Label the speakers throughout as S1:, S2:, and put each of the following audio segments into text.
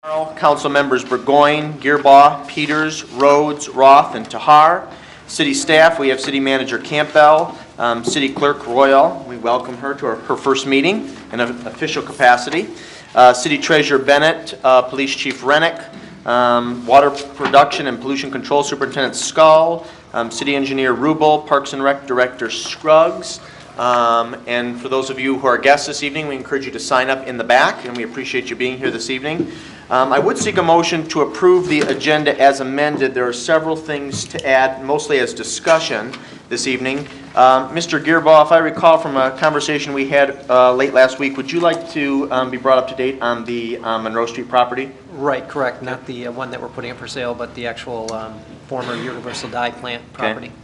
S1: Council members Burgoyne, Gearbaugh, Peters, Rhodes, Roth, and Tahar. City staff, we have City Manager Campbell, City Clerk Royal. We welcome her to her first meeting in an official capacity. City Treasurer Bennett, Police Chief Rennick, Water Production and Pollution Control Superintendent Skull, City Engineer Rubel, Parks and Rec Director Scruggs. And for those of you who are guests this evening, we encourage you to sign up in the back, and we appreciate you being here this evening. I would seek a motion to approve the agenda as amended. There are several things to add, mostly as discussion this evening. Mr. Gearbaugh, if I recall from a conversation we had late last week, would you like to be brought up to date on the Monroe Street property?
S2: Right, correct. Not the one that we're putting up for sale, but the actual former Universal Dye plant property.
S1: Okay.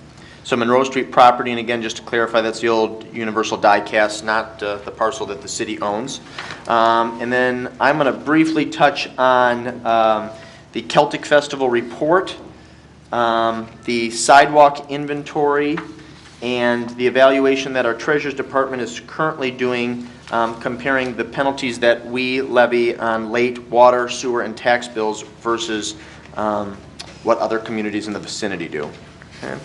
S1: So Monroe Street property, and again, just to clarify, that's the old Universal Die Cast, not the parcel that the city owns. And then I'm going to briefly touch on the Celtic Festival report, the sidewalk inventory, and the evaluation that our Treasurer's Department is currently doing, comparing the penalties that we levy on late water, sewer, and tax bills versus what other communities in the vicinity do. Okay.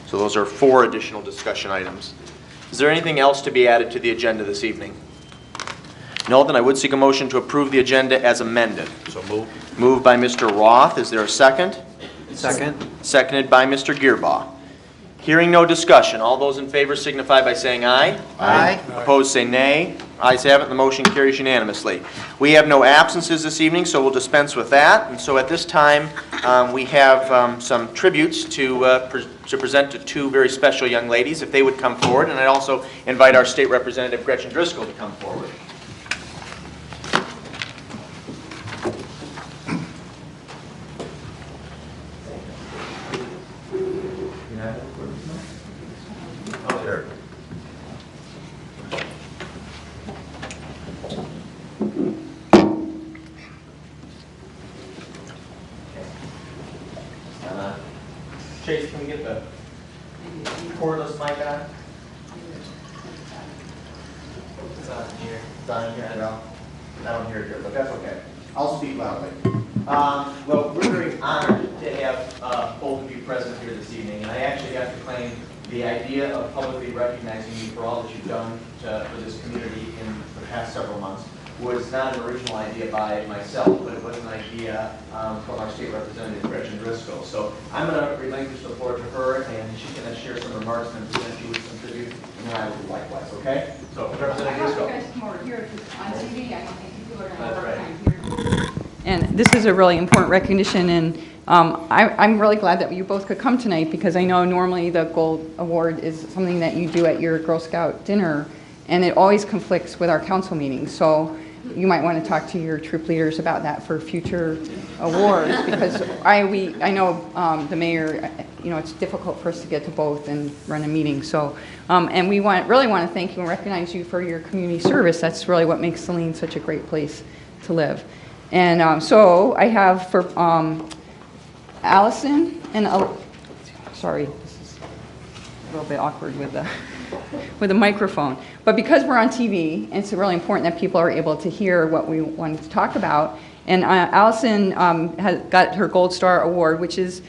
S1: So those are 4 additional discussion items. Is there anything else to be added to the agenda this evening? No, then I would seek a motion to approve the agenda as amended.
S3: So moved.
S1: Moved by Mr. Roth. Is there a second?
S2: Second.
S1: Seconded by Mr. Gearbaugh. Hearing no discussion, all those in favor signify by saying aye.
S2: Aye.
S1: Opposed say nay. Ayes have it, and the motion carries unanimously. We have no absences this evening, so we'll dispense with that. And so at this time, we have some tributes to present to 2 very special young ladies, if they would come forward. And I'd also invite our State Representative Gretchen Driscoll to come forward. Chase, can we get the cordless mic on? It's on here. It's on here, I don't hear it here, but that's okay. I'll speak loudly. Well, we're very honored to have both of you present here this evening, and I actually have to claim the idea of publicly recognizing you for all that you've done for this community in the past several months was not an original idea by myself, but it was an idea from our State Representative Gretchen Driscoll. So I'm going to relinquish the floor to her, and she's going to share some remarks and present you with some tribute, and then I will do likewise, okay? So, Representative Driscoll.
S4: I have to come over here on TV. I don't think people are going to have a
S1: That's
S4: hard time here.
S5: And this is a really important recognition, and I'm really glad that you both could come tonight, because I know normally the Gold Award is something that you do at your Girl Scout dinner, and it always conflicts with our council meetings. So you might want to talk to your troop leaders about that for future awards, because I know the mayor, it's difficult for us to get to both and run a meeting. So, and we really want to thank you and recognize you for your community service. That's really what makes Saline such a great place to live. And so I have for Allison and sorry, this is a little bit awkward with the microphone. But because we're on TV, it's really important that people are able to hear what we wanted to talk about. And Allison has got her Gold Star Award, which is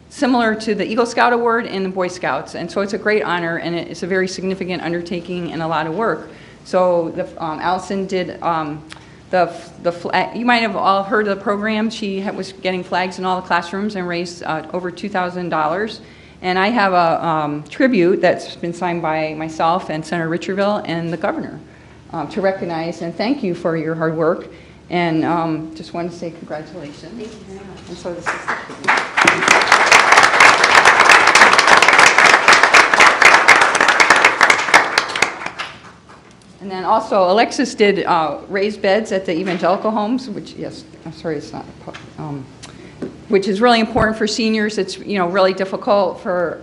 S5: similar to the Eagle Scout Award and the Boy Scouts. And so it's a great honor, and it's a very significant undertaking and a lot of work. So Allison did the flag. You might have all heard of the program. She was getting flags in all the classrooms and raised over $2,000. And I have a tribute that's been signed by myself and Senator Richardville and the governor to recognize and thank you for your hard work. And just wanted to say congratulations.
S4: Thank you very much.
S5: And so this is the tribute. And then also Alexis did raised beds at the evangelical homes, which, yes, I'm sorry, it's not, which is really important for seniors. It's really difficult for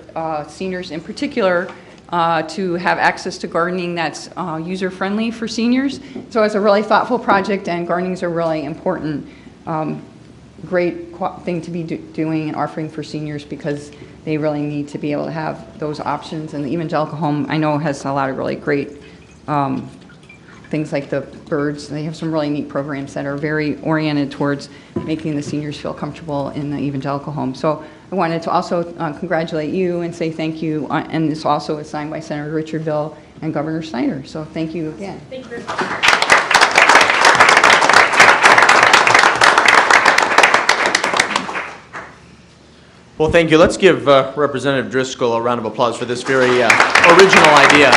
S5: seniors in particular to have access to gardening that's user-friendly for seniors. So it's a really thoughtful project, and gardening is a really important, great thing to be doing and offering for seniors, because they really need to be able to have those options. And the evangelical home, I know, has a lot of really great things like the birds. They have some really neat programs that are very oriented towards making the seniors feel comfortable in the evangelical home. So I wanted to also congratulate you and say thank you. And this also is signed by Senator Richard Bill and Governor Snyder. So thank you again.
S4: Thank you very much.
S1: Well, thank you. Let's give Representative Driscoll a round of applause for this very original idea.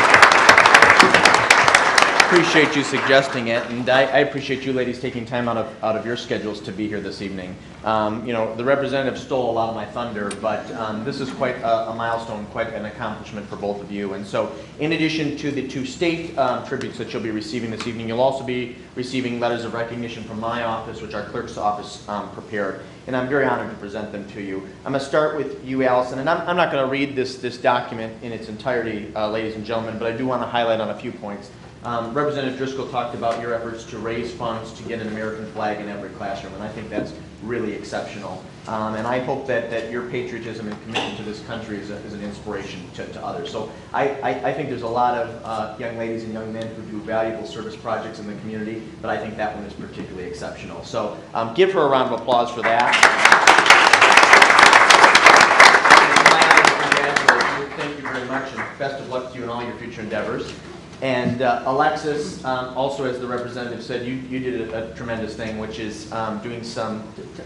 S1: Appreciate you suggesting it, and I appreciate you ladies taking time out of your schedules to be here this evening. You know, the representative stole a lot of my thunder, but this is quite a milestone, quite an accomplishment for both of you. And so, in addition to the 2 state tributes that you'll be receiving this evening, you'll also be receiving letters of recognition from my office, which our clerk's office prepared. And I'm very honored to present them to you. I'm going to start with you, Allison, and I'm not going to read this document in its entirety, ladies and gentlemen, but I do want to highlight on a few points. Representative Driscoll talked about your efforts to raise funds to get an American flag in every classroom, and I think that's really exceptional. And I hope that your patriotism and commitment to this country is an inspiration to others. So I think there's a lot of young ladies and young men who do valuable service projects in the community, but I think that one is particularly exceptional. So give her a round of applause for that. Thank you very much, and best of luck to you in all your future endeavors. And Alexis, also as the representative said, you did a tremendous thing, which is doing some,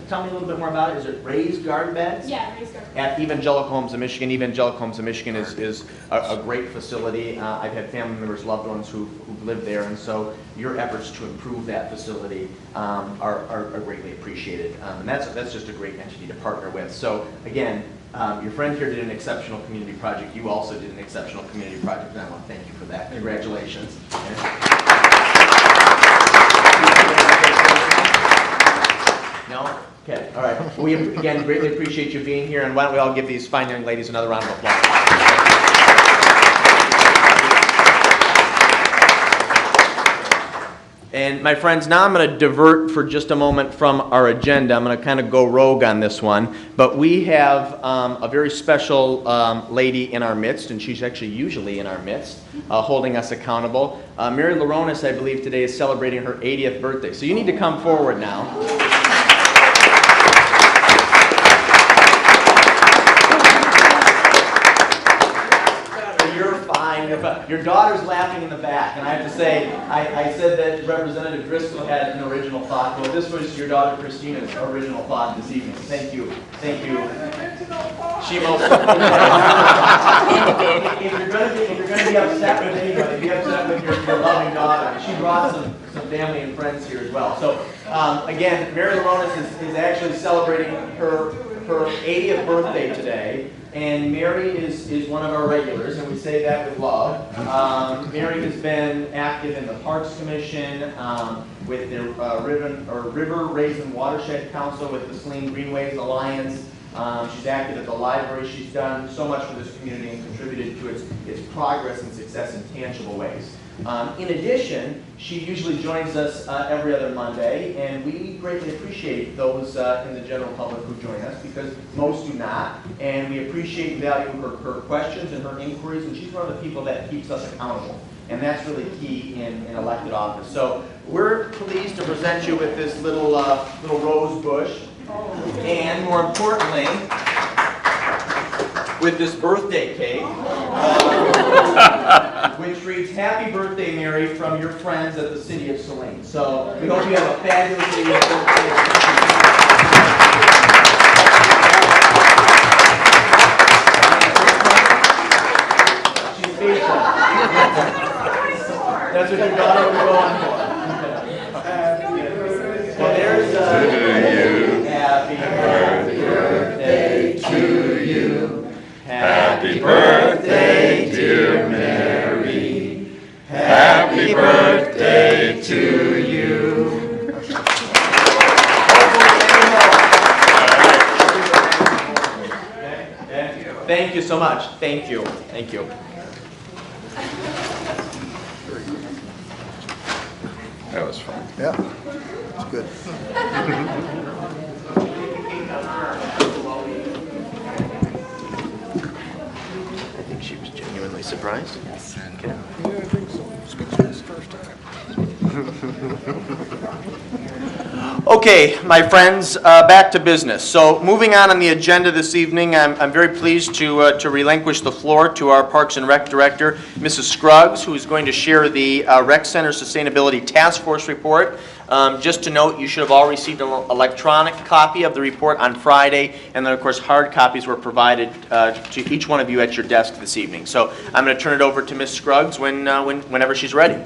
S1: tell me a little bit more about it. Is it raised garden beds?
S4: Yeah, raised garden beds.
S1: At Evangelical Homes of Michigan. Evangelical Homes of Michigan is a great facility. I've had family members, loved ones who've lived there, and so your efforts to improve that facility are greatly appreciated. And that's just a great entity to partner with. So again, your friend here did an exceptional community project. You also did an exceptional community project, and I want to thank you for that. Congratulations. No? Okay, all right. We, again, greatly appreciate you being here, and why don't we all give these fine young ladies another round of applause. And my friends, now I'm going to divert for just a moment from our agenda. I'm going to kind of go rogue on this one. But we have a very special lady in our midst, and she's actually usually in our midst, holding us accountable. Mary Laronis, I believe, today is celebrating her 80th birthday. So you need to come forward now. Your daughter's laughing in the back, and I have to say, I said that Representative Driscoll had an original thought. Well, this was your daughter Christina's original thought this evening. Thank you. Thank you. She most if you're going to be upset with anybody, be upset with your loving daughter. She brought some family and friends here as well. So, again, Mary Laronis is actually celebrating her 80th birthday today. And Mary is one of our regulars, and we say that with love. Mary has been active in the Parks Commission, with the River Raisin Watershed Council, with the Saline Greenways Alliance. She's active at the library. She's done so much for this community and contributed to its progress and success in tangible ways. In addition, she usually joins us every other Monday, and we greatly appreciate those in the general public who join us, because most do not, and we appreciate and value her questions and her inquiries, and she's one of the people that keeps us accountable, and that's really key in elected office. So we're pleased to present you with this little rose bush, and more importantly, with this birthday cake, which reads, "Happy birthday, Mary, from your friends at the City of Saline." So we hope you have a fabulous birthday. She's faithful. That's what your daughter will go on for. Well, there's happy birthday to you. Happy birthday, dear Mary. Happy birthday to you. Thank you so much. Thank you. Thank you.
S3: That was fun.
S6: Yeah, it's good.
S1: I think she was genuinely surprised.
S6: Yes. Okay. Yeah, I think so. Speaks for his first time.
S1: Okay, my friends, back to business. So moving on the agenda this evening, I'm very pleased to relinquish the floor to our Parks and Rec Director, Mrs. Scruggs, who is going to share the Rec Center Sustainability Task Force report. Just to note, you should have all received an electronic copy of the report on Friday, and then, of course, hard copies were provided to each one of you at your desk this evening. So I'm going to turn it over to Ms. Scruggs whenever she's ready.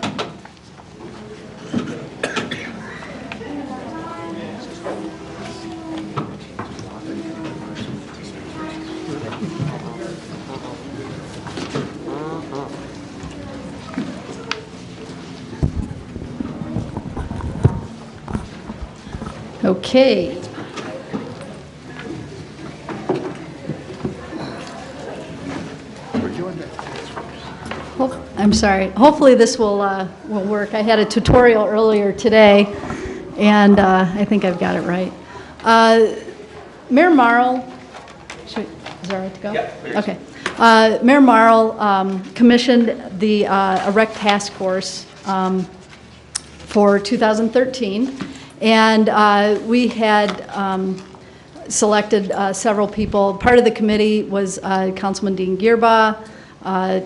S6: Okay. I'm sorry. Hopefully this will work. I had a tutorial earlier today, and I think I've got it right. Mayor Marl, is that all right to go?
S1: Yeah, please.
S6: Okay. Mayor Marl commissioned the a rec task force for 2013. And we had selected several people. Part of the committee was Councilman Dean Gearbaugh,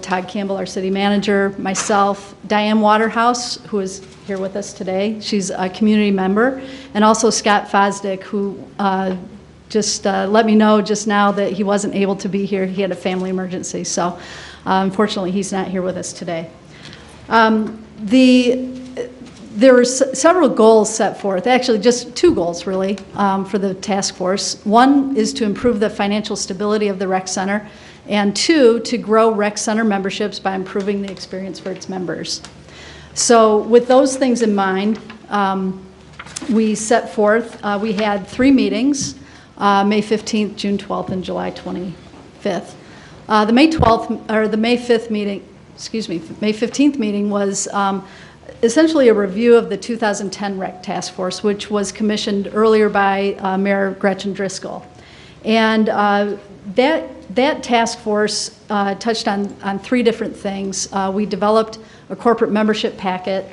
S6: Todd Campbell, our city manager, myself, Diane Waterhouse, who is here with us today. She's a community member, and also Scott Fosdick, who just let me know just now that he wasn't able to be here. He had a family emergency, so unfortunately he's not here with us today. There were several goals set forth, actually just two goals really, for the task force. One is to improve the financial stability of the rec center, and two, to grow rec center memberships by improving the experience for its members. So with those things in mind, we set forth, we had 3 meetings, May 15th, June 12th, and July 25th. The May 12th, or the May 5th meeting, excuse me, May 15th meeting was essentially a review of the 2010 Rec Task Force, which was commissioned earlier by Mayor Gretchen Driscoll. And that task force touched on 3 different things. We developed a corporate membership packet,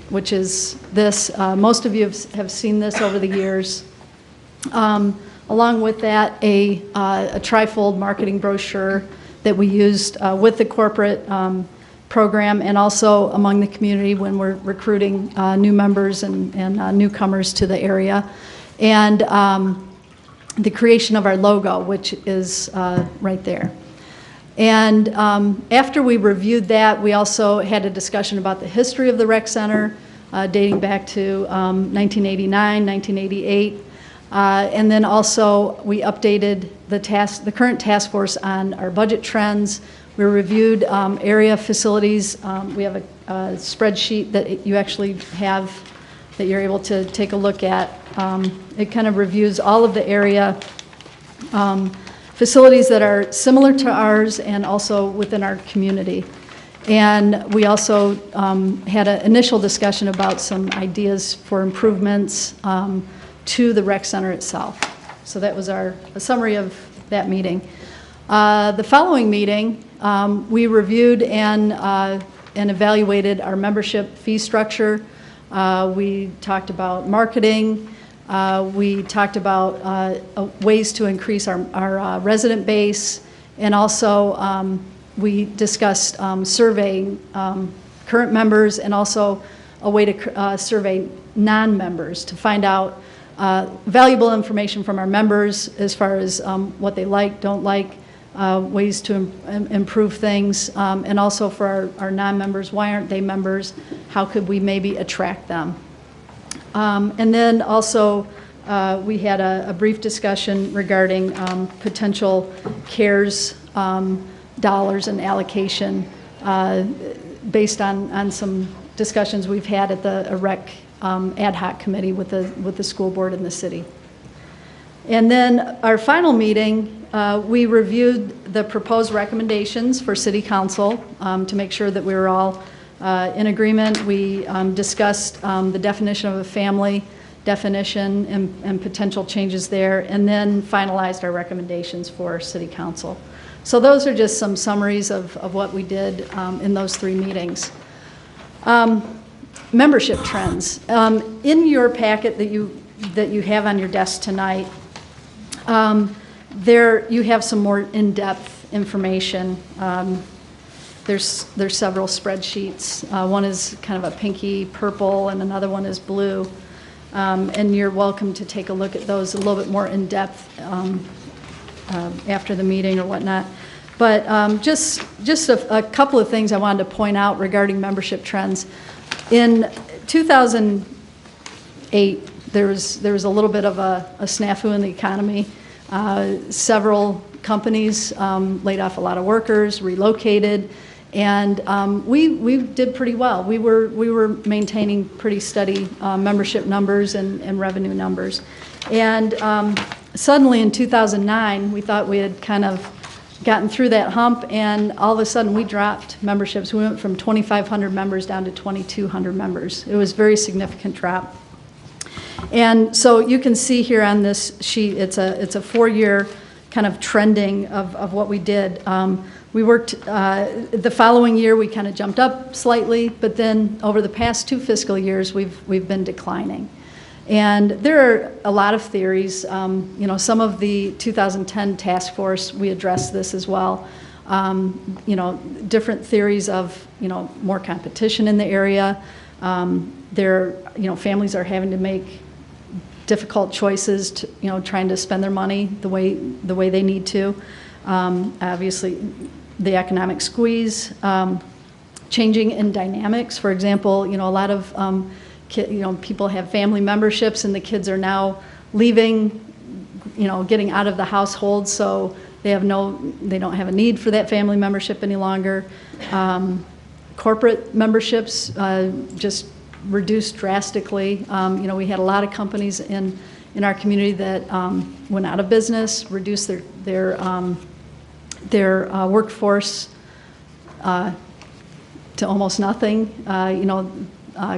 S6: which is this. Most of you have seen this over the years. Along with that, a trifold marketing brochure that we used with the corporate program and also among the community when we're recruiting new members and newcomers to the area. And the creation of our logo, which is right there. And after we reviewed that, we also had a discussion about the history of the rec center, dating back to 1989, 1988. And then also we updated the current task force on our budget trends. We reviewed area facilities. We have a spreadsheet that you actually have that you're able to take a look at. It kind of reviews all of the area facilities that are similar to ours and also within our community. And we also had an initial discussion about some ideas for improvements to the rec center itself. So that was a summary of that meeting. The following meeting, we reviewed and evaluated our membership fee structure. We talked about marketing. We talked about ways to increase our resident base, and also we discussed surveying current members and also a way to survey non-members to find out valuable information from our members as far as what they like, don't like, ways to improve things, and also for our non-members, why aren't they members? How could we maybe attract them? And then also we had a brief discussion regarding potential CARES dollars and allocation based on some discussions we've had at the REC ad hoc committee with the school board in the city. And then our final meeting, we reviewed the proposed recommendations for City Council to make sure that we were all in agreement. We discussed the definition of a family definition and potential changes there, and then finalized our recommendations for City Council. So those are just some summaries of what we did in those 3 meetings. Membership trends. In your packet that you have on your desk tonight, there you have some more in-depth information. There's several spreadsheets. One is kind of a pinky purple, and another one is blue. And you're welcome to take a look at those a little bit more in depth after the meeting or whatnot. But just a couple of things I wanted to point out regarding membership trends. In 2008, there was a little bit of a snafu in the economy. Several companies laid off a lot of workers, relocated, and we did pretty well. We were maintaining pretty steady membership numbers and revenue numbers. And suddenly in 2009, we thought we had kind of gotten through that hump, and all of a sudden we dropped memberships. We went from 2,500 members down to 2,200 members. It was a very significant drop. And so you can see here on this sheet, it's a 4-year kind of trending of what we did. We worked, the following year we kind of jumped up slightly, but then over the past 2 fiscal years we've been declining. And there are a lot of theories. Some of the 2010 task force, we addressed this as well. Different theories of, more competition in the area. Families are having to make difficult choices to, trying to spend their money the way they need to. Obviously, the economic squeeze, changing in dynamics. For example, a lot of people have family memberships, and the kids are now leaving, getting out of the household, so they don't have a need for that family membership any longer. Corporate memberships just reduced drastically. We had a lot of companies in our community that went out of business, reduced their workforce to almost nothing.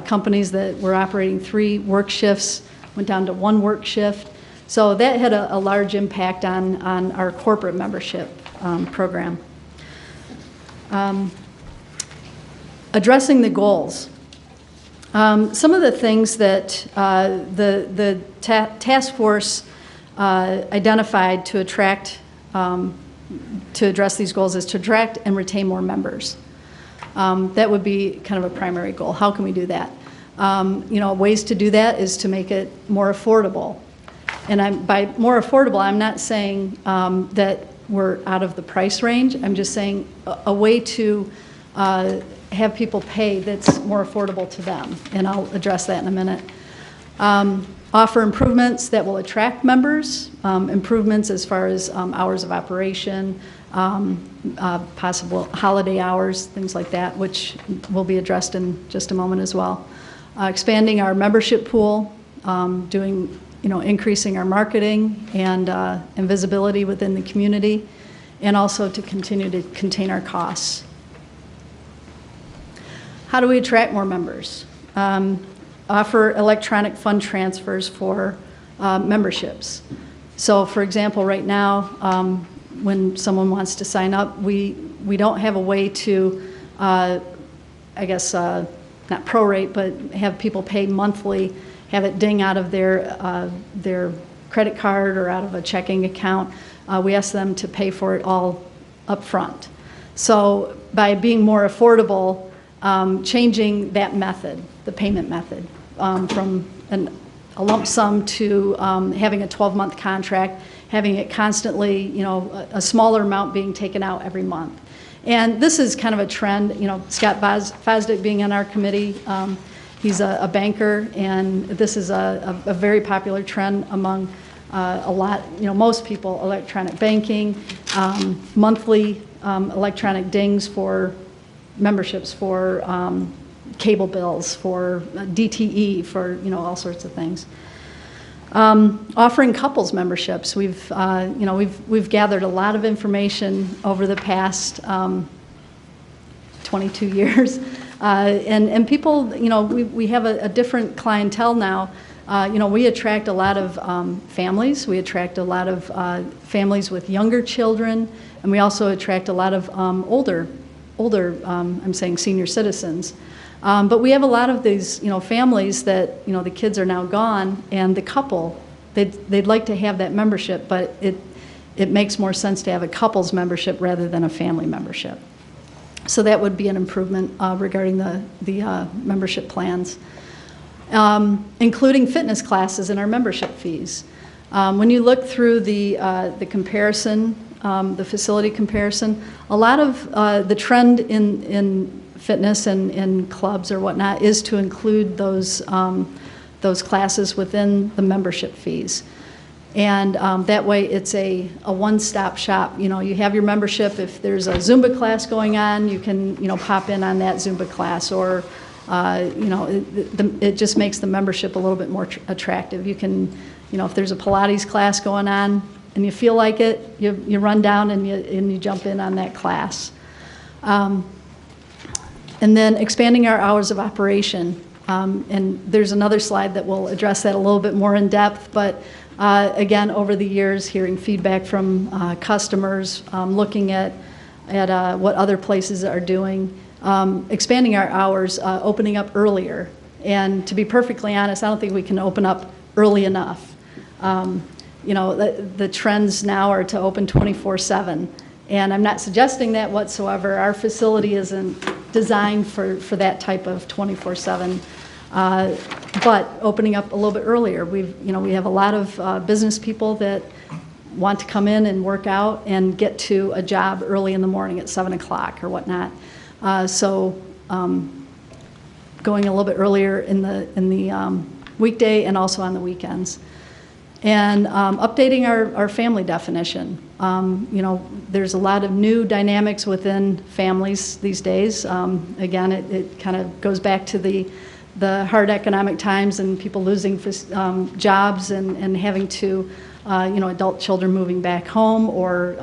S6: Companies that were operating 3 work shifts went down to 1 work shift. So that had a large impact on our corporate membership program. Addressing the goals. Some of the things that the task force identified to address these goals is to attract and retain more members. That would be kind of a primary goal. How can we do that? Ways to do that is to make it more affordable. And by more affordable, I'm not saying that we're out of the price range. I'm just saying a way to have people pay that's more affordable to them. And I'll address that in a minute. Offer improvements that will attract members, improvements as far as hours of operation, possible holiday hours, things like that, which will be addressed in just a moment as well. Expanding our membership pool, increasing our marketing and visibility within the community, and also to continue to contain our costs. How do we attract more members? Offer electronic fund transfers for memberships. So for example, right now, when someone wants to sign up, we don't have a way to, not prorate, but have people pay monthly, have it ding out of their credit card or out of a checking account. We ask them to pay for it all up front. So by being more affordable, changing that method, the payment method, from a lump sum to having a 12-month contract, having it constantly, a smaller amount being taken out every month. And this is kind of a trend, Scott Fosdick being on our committee, he's a banker, and this is a very popular trend among most people, electronic banking, monthly electronic dings for memberships, for cable bills, for DTE, for all sorts of things. Offering couples memberships, we've gathered a lot of information over the past 22 years, and people, we have a different clientele now. We attract a lot of families. We attract a lot of families with younger children, and we also attract a lot of older, I'm saying senior citizens. But we have a lot of these, families that, the kids are now gone, and the couple, they'd like to have that membership, but it makes more sense to have a couple's membership rather than a family membership. So that would be an improvement regarding the membership plans, including fitness classes in our membership fees. When you look through the comparison, the facility comparison, a lot of the trend in fitness and in clubs or whatnot is to include those classes within the membership fees. And that way it's a one-stop shop. You have your membership. If there's a Zumba class going on, you can, pop in on that Zumba class, or, it just makes the membership a little bit more attractive. You can, if there's a Pilates class going on and you feel like it, you run down and you jump in on that class. And then expanding our hours of operation. And there's another slide that will address that a little bit more in depth, but again, over the years, hearing feedback from customers, looking at what other places are doing, expanding our hours, opening up earlier. And to be perfectly honest, I don't think we can open up early enough. The trends now are to open 24/7. And I'm not suggesting that whatsoever. Our facility isn't designed for that type of 24/7. But opening up a little bit earlier, we have a lot of business people that want to come in and work out and get to a job early in the morning at 7 o'clock or whatnot. So going a little bit earlier in the weekday and also on the weekends. And updating our family definition. There's a lot of new dynamics within families these days. Again, it kind of goes back to the hard economic times and people losing jobs and having to, adult children moving back home, or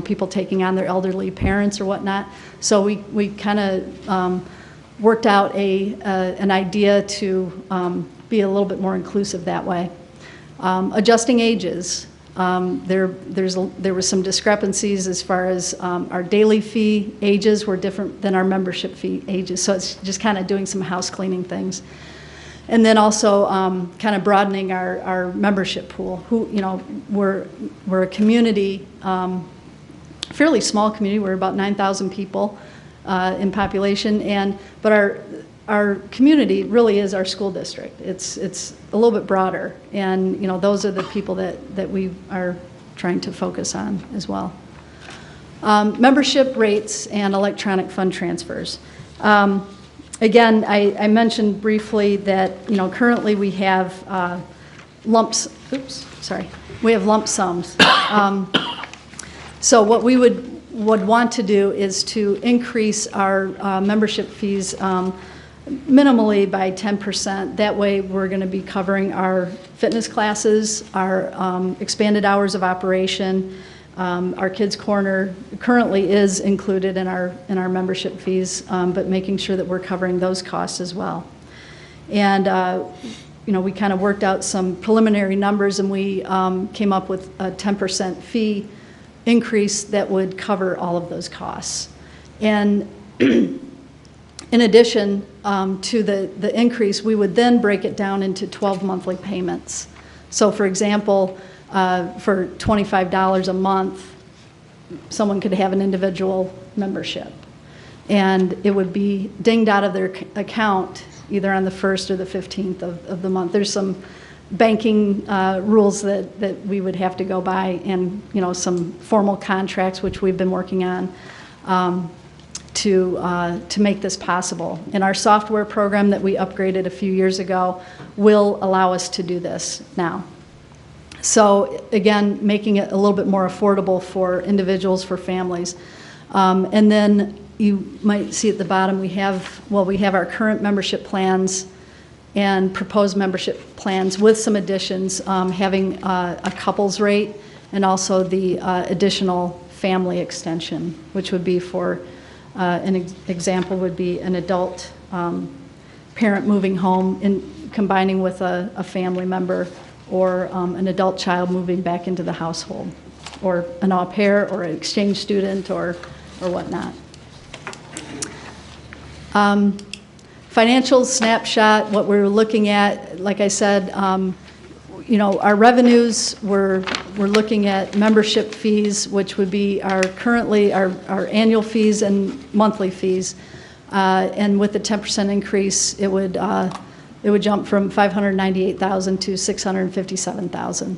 S6: people taking on their elderly parents or whatnot. So we kind of worked out an idea to be a little bit more inclusive that way. Adjusting ages. There were some discrepancies as far as our daily fee ages were different than our membership fee ages, so it's just kind of doing some house cleaning things. And then also kind of broadening our membership pool. We're a community, fairly small community. We're about 9,000 people in population, but our community really is our school district. It's a little bit broader, and those are the people that we are trying to focus on as well. Membership rates and electronic fund transfers. Again, I mentioned briefly that currently we have we have lump sums. So what we would want to do is to increase our membership fees minimally by 10%. That way we're going to be covering our fitness classes, our expanded hours of operation. Our Kids Corner currently is included in our membership fees, but making sure that we're covering those costs as well. And we kind of worked out some preliminary numbers, and we came up with a 10% fee increase that would cover all of those costs. And in addition to the increase, we would then break it down into 12 monthly payments. So for example, for $25 a month, someone could have an individual membership. And it would be dinged out of their account either on the 1st or the 15th of the month. There's some banking rules that we would have to go by, and some formal contracts, which we've been working on, to make this possible. And our software program that we upgraded a few years ago will allow us to do this now. So again, making it a little bit more affordable for individuals, for families. And then you might see at the bottom we have our current membership plans and proposed membership plans with some additions, having a couples rate and also the additional family extension, which would be for an example would be an adult parent moving home and combining with a family member, or an adult child moving back into the household, or an au pair or an exchange student or whatnot. Financial snapshot, what we're looking at, like I said, our revenues, we're looking at membership fees, which would be currently our annual fees and monthly fees. And with the 10% increase, it would jump from $598,000 to $657,000.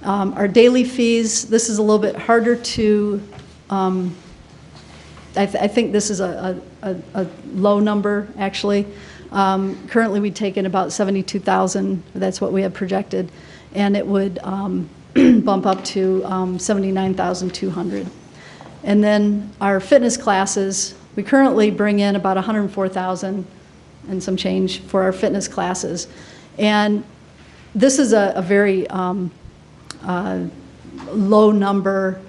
S6: Our daily fees, this is a little bit harder to, I think this is a low number, actually. Currently, we take in about $72,000. That's what we had projected, and it would bump up to $79,200. And then our fitness classes, we currently bring in about $104,000 and some change for our fitness classes, and this is a very low number.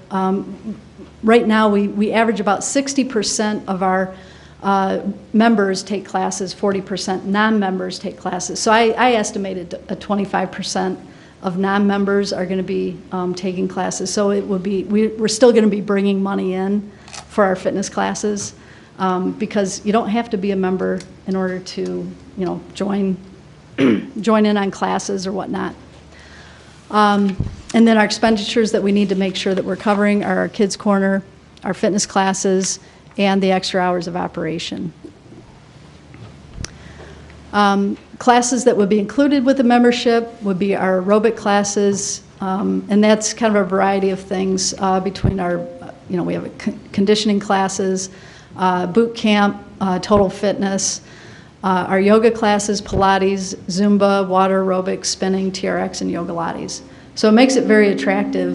S6: Right now, we average about 60% of our members take classes, 40% non-members take classes. So I estimated a 25% of non-members are going to be taking classes. So it would be, we're still going to be bringing money in for our fitness classes because you don't have to be a member in order to, join in on classes or whatnot. And then our expenditures that we need to make sure that we're covering are our Kids Corner, our fitness classes, and the extra hours of operation. Classes that would be included with the membership would be our aerobic classes, and that's kind of a variety of things between our, we have conditioning classes, boot camp, total fitness, our yoga classes, Pilates, Zumba, water aerobics, spinning, TRX, and yoga Lattes. So it makes it very attractive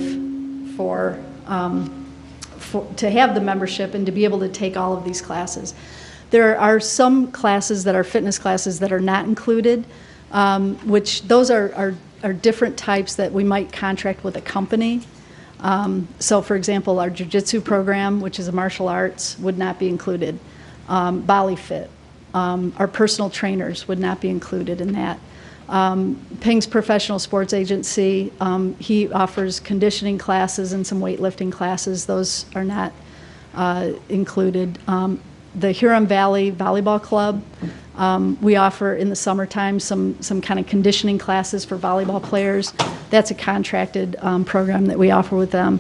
S6: to have the membership and to be able to take all of these classes. There are some classes that are fitness classes that are not included, which those are different types that we might contract with a company. So for example, our jiu-jitsu program, which is a martial arts, would not be included. Bali Fit, our personal trainers would not be included in that. Ping's professional sports agency, he offers conditioning classes and some weightlifting classes. Those are not included. The Huron Valley Volleyball Club, we offer in the summertime some kind of conditioning classes for volleyball players. That's a contracted program that we offer with them.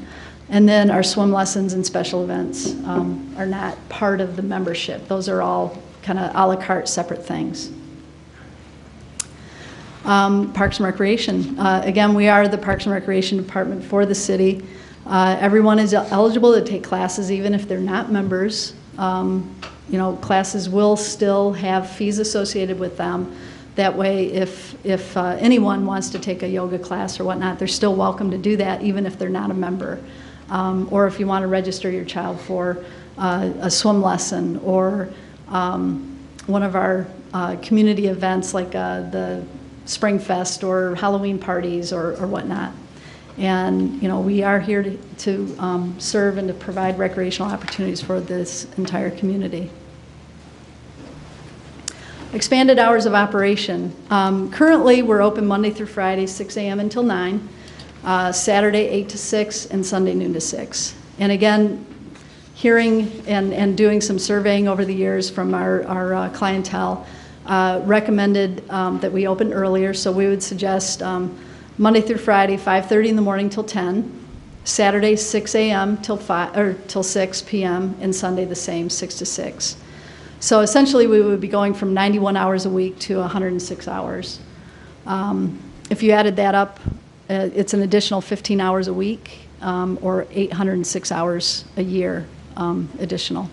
S6: And then our swim lessons and special events are not part of the membership. Those are all kind of a la carte separate things. Parks and Recreation. Again, we are the Parks and Recreation Department for the city. Everyone is eligible to take classes even if they're not members. Classes will still have fees associated with them. That way, if anyone wants to take a yoga class or whatnot, they're still welcome to do that even if they're not a member. Or if you want to register your child for a swim lesson or one of our community events like the Spring Fest or Halloween parties or whatnot. And we are here to serve and to provide recreational opportunities for this entire community. Expanded hours of operation. Currently, we're open Monday through Friday, 6 a.m. until 9, Saturday 8 to 6, and Sunday noon to 6. And again, hearing and doing some surveying over the years from our clientele, recommended that we open earlier, so we would suggest Monday through Friday, 5:30 in the morning till 10, Saturday 6 a.m. till 6 p.m., and Sunday the same, 6 to 6. So essentially, we would be going from 91 hours a week to 106 hours. If you added that up, it's an additional 15 hours a week, or 806 hours a year additional.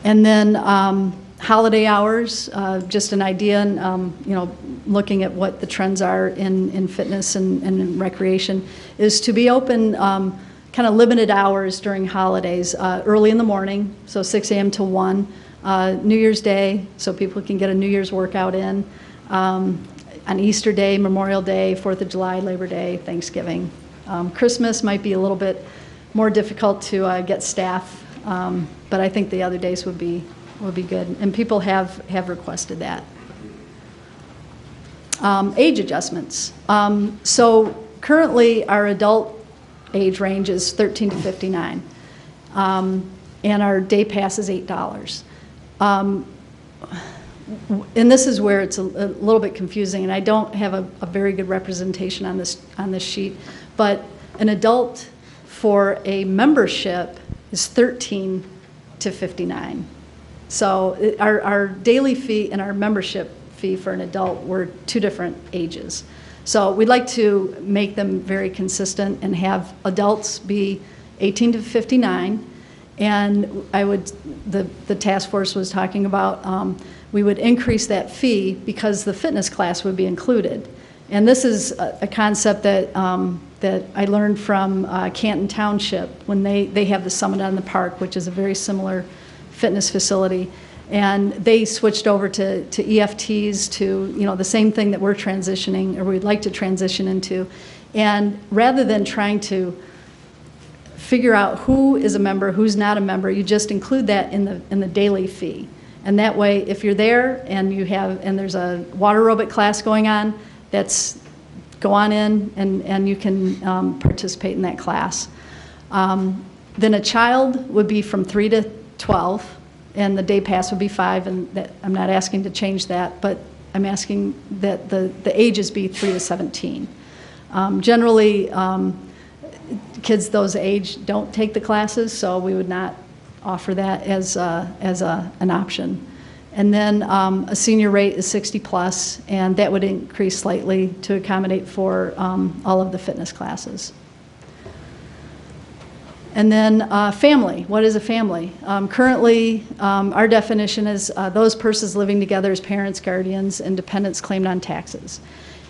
S6: And then holiday hours, just an idea, and looking at what the trends are in fitness and in recreation, is to be open kind of limited hours during holidays, early in the morning, so 6 a.m. to 1, New Year's Day, so people can get a New Year's workout in, on Easter Day, Memorial Day, 4th of July, Labor Day, Thanksgiving. Christmas might be a little bit more difficult to get staff, but I think the other days would be good, and people have requested that. Age adjustments. So currently our adult age range is 13 to 59, and our day pass is $8. and this is where it's a little bit confusing, and I don't have a very good representation on this sheet, but an adult for a membership is 13 to 59. So our daily fee and our membership fee for an adult were two different ages. So we'd like to make them very consistent and have adults be 18 to 59, and the task force was talking about we would increase that fee because the fitness class would be included. And this is a concept that I learned from Canton Township when they have the Summit on the Park, which is a very similar fitness facility. And they switched over to EFTs, to the same thing that we're transitioning, or we'd like to transition into. And rather than trying to figure out who is a member, who's not a member, you just include that in the daily fee. And that way, if you're there and there's a water aerobic class going on, go on in and you can participate in that class. Then a child would be from 3 to 12, and the day pass would be 5, and I'm not asking to change that, but I'm asking that the ages be 3 to 17. Generally, kids those age don't take the classes, so we would not offer that as an option. And then a senior rate is 60 plus, and that would increase slightly to accommodate for all of the fitness classes. And then family. What is a family? Currently, our definition is those persons living together as parents, guardians, and dependents claimed on taxes.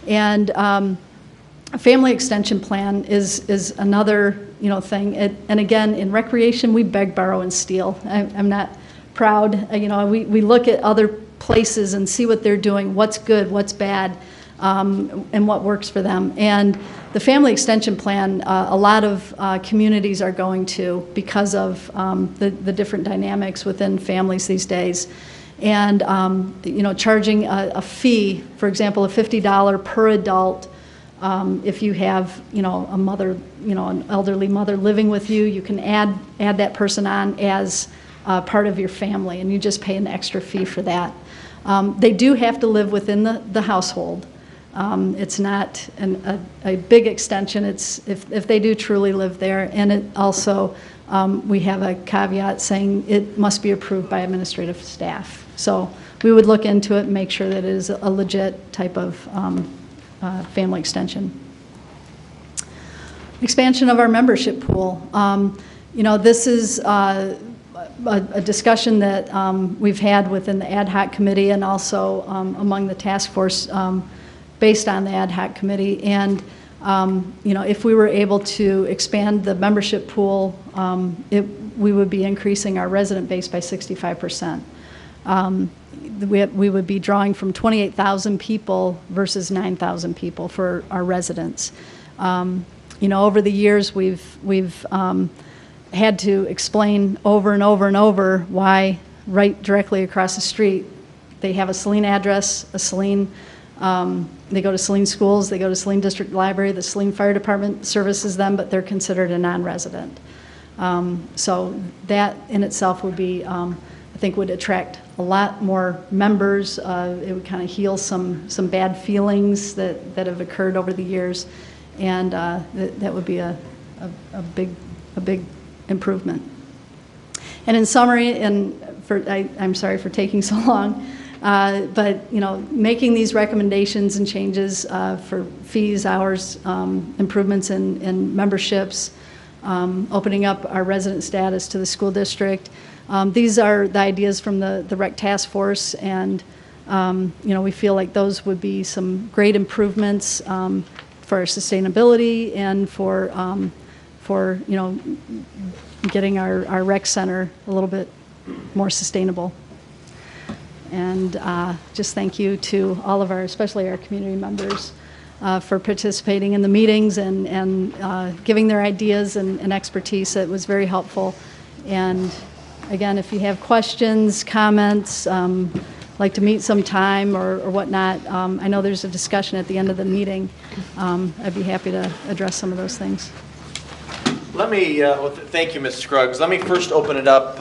S6: And a family extension plan is another thing. And again, in recreation, we beg, borrow, and steal. I'm not proud. We look at other places and see what they're doing, what's good, what's bad, and what works for them. And the family extension plan, a lot of communities are going to because of the different dynamics within families these days. And charging a fee, for example, a $50 per adult. If you have, a mother, an elderly mother living with you, you can add that person on as part of your family, and you just pay an extra fee for that. They do have to live within the household. It's not a big extension. It's if they do truly live there, and it also we have a caveat saying it must be approved by administrative staff. So we would look into it and make sure that it is a legit type of family extension. Expansion of our membership pool. This is a discussion that we've had within the ad hoc committee and also among the task force based on the ad hoc committee. And if we were able to expand the membership pool, we would be increasing our resident base by 65%. We would be drawing from 28,000 people versus 9,000 people for our residents. Over the years, we've had to explain over and over and over why right directly across the street they have a Saline address, a Saline. They go to Saline schools, they go to Saline District Library, the Saline Fire Department services them, but they're considered a non-resident. So that in itself would be, I think, would attract a lot more members. It would kind of heal some bad feelings that have occurred over the years, and that would be a big improvement. And in summary, I'm sorry for taking so long, but making these recommendations and changes for fees, hours, improvements in memberships, opening up our resident status to the school district. These are the ideas from the rec task force, and we feel like those would be some great improvements for our sustainability and for getting our rec center a little bit more sustainable. And just thank you to all of especially our community members for participating in the meetings and giving their ideas and expertise. It was very helpful. And again, if you have questions, comments, like to meet sometime or whatnot, I know there's a discussion at the end of the meeting. I'd be happy to address some of those things.
S1: Let me, thank you, Ms. Scruggs. Let me first open it up,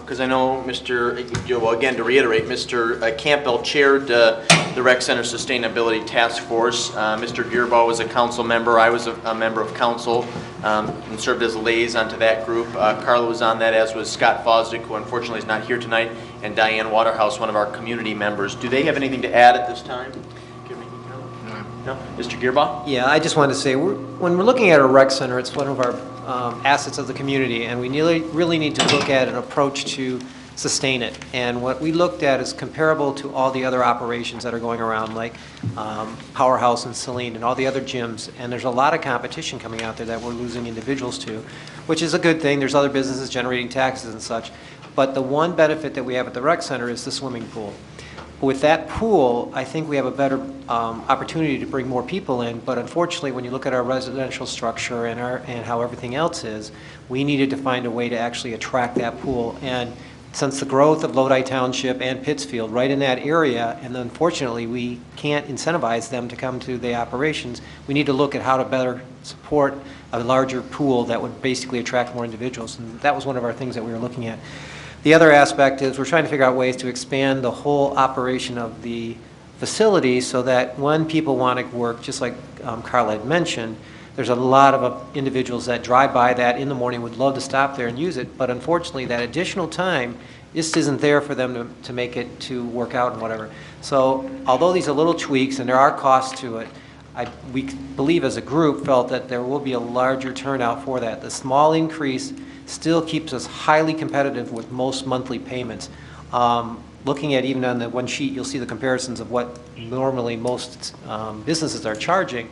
S1: because I know well, again, to reiterate, Mr. Campbell chaired the Rec Center Sustainability Task Force. Mr. Gearbaugh was a council member. I was a member of council and served as a liaison to that group. Carla was on that, as was Scott Fosdick, who unfortunately is not here tonight, and Diane Waterhouse, one of our community members. Do they have anything to add at this time? No? Mr. Gearbaugh?
S2: Yeah, I just wanted to say, when we're looking at a rec center, it's one of our assets of the community, and we really need to look at an approach to sustain it. And what we looked at is comparable to all the other operations that are going around, like Powerhouse and Saline and all the other gyms. And there's a lot of competition coming out there that we're losing individuals to, which is a good thing. There's other businesses generating taxes and such. But the one benefit that we have at the rec center is the swimming pool. With that pool, I think we have a better opportunity to bring more people in, but unfortunately, when you look at our residential structure and how everything else is, we needed to find a way to actually attract that pool. And since the growth of Lodi Township and Pittsfield right in that area, and unfortunately, we can't incentivize them to come to the operations, we need to look at how to better support a larger pool that would basically attract more individuals. And that was one of our things that we were looking at. The other aspect is we're trying to figure out ways to expand the whole operation of the facility so that when people want to work, just like Carla had mentioned, there's a lot of individuals that drive by that in the morning, would love to stop there and use it, but unfortunately that additional time just isn't there for them to make it to work out and whatever. So although these are little tweaks and there are costs to it, we believe as a group felt that there will be a larger turnout for that. The small increase still keeps us highly competitive with most monthly payments. Looking at even on the one sheet, you'll see the comparisons of what normally most businesses are charging.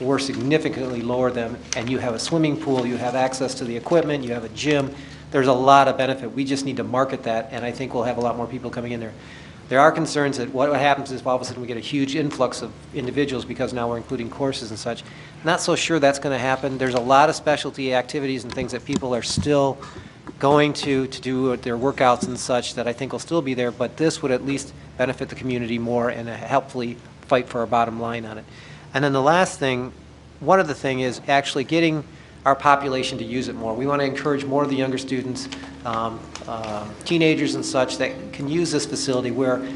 S2: We're significantly lower than, and you have a swimming pool, you have access to the equipment, you have a gym. There's a lot of benefit. We just need to market that, and I think we'll have a lot more people coming in there. There are concerns that what happens is all of a sudden we get a huge influx of individuals because now we're including courses and such. Not so sure that's going to happen. There's a lot of specialty activities and things that people are still going to do their workouts and such that I think will still be there, but this would at least benefit the community more and helpfully fight for our bottom line on it. And then the last thing, one other thing is actually getting our population to use it more. We want to encourage more of the younger students, teenagers and such that can use this facility where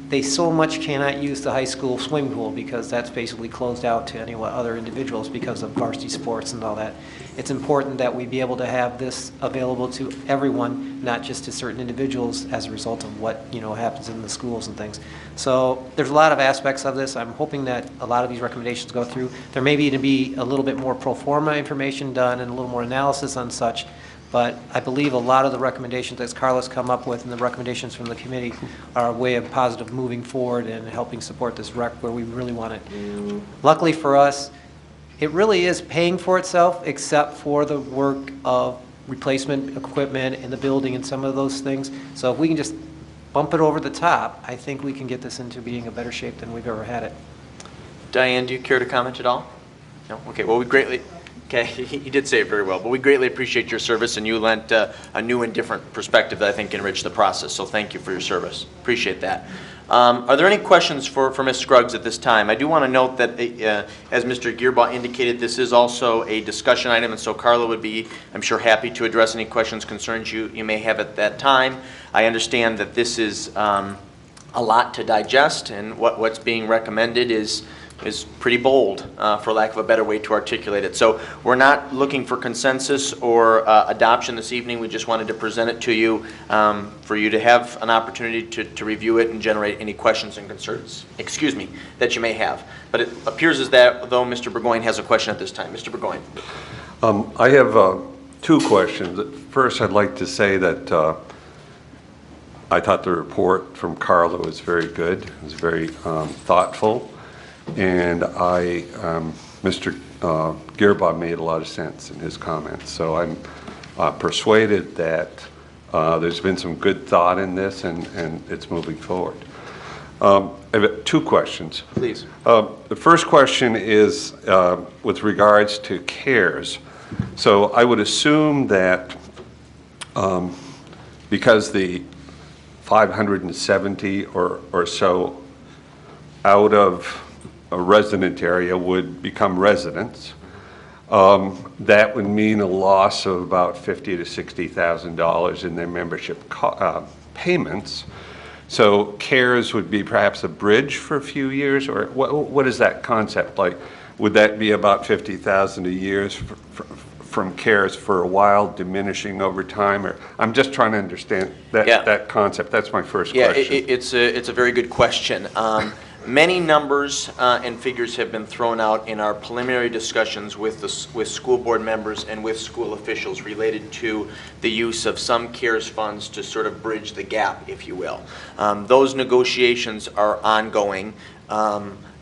S2: they so much cannot use the high school swimming pool because that's basically closed out to any other individuals because of varsity sports and all that. It's important that we be able to have this available to everyone, not just to certain individuals as a result of what happens in the schools and things. So there's a lot of aspects of this. I'm hoping that a lot of these recommendations go through. There may be a little bit more pro forma information done and a little more analysis on such. But I believe a lot of the recommendations that Carla's come up with and the recommendations from the committee are a way of positive moving forward and helping support this rec where we really want it. Luckily for us, it really is paying for itself except for the work of replacement equipment and the building and some of those things. So if we can just bump it over the top, I think we can get this into being a better shape than we've ever had it.
S1: Diane, do you care to comment at all? No? Okay, well, Okay, he did say it very well, but we greatly appreciate your service, and you lent a new and different perspective that I think enriched the process, so thank you for your service. Appreciate that. Are there any questions for Ms. Scruggs at this time? I do want to note that, as Mr. Gearbaugh indicated, this is also a discussion item, and so Carla would be, I'm sure, happy to address any questions, concerns you may have at that time. I understand that this is a lot to digest, and what's being recommended is pretty bold, for lack of a better way to articulate it. So we're not looking for consensus or adoption this evening. We just wanted to present it to you for you to have an opportunity to review it and generate any questions and concerns, that you may have. But it appears as though Mr. Burgoyne has a question at this time. Mr. Burgoyne.
S7: I have two questions. First, I'd like to say that I thought the report from Carla was very good. It was very thoughtful. And Mr. Gearbaugh made a lot of sense in his comments. So I'm persuaded that there's been some good thought in this and it's moving forward. I have two questions.
S1: Please.
S7: The first question is with regards to CARES. So I would assume that because the 570 or so out of a resident area would become residents, that would mean a loss of about $50,000 to $60,000 in their membership payments. So CARES would be perhaps a bridge for a few years, or what is that concept like? Would that be about $50,000 a year from CARES for a while, diminishing over time? Or I'm just trying to understand that concept. That's my first question.
S1: Yeah, it's a very good question. Many numbers and figures have been thrown out in our preliminary discussions with school board members and with school officials related to the use of some CARES funds to sort of bridge the gap, if you will. Those negotiations are ongoing,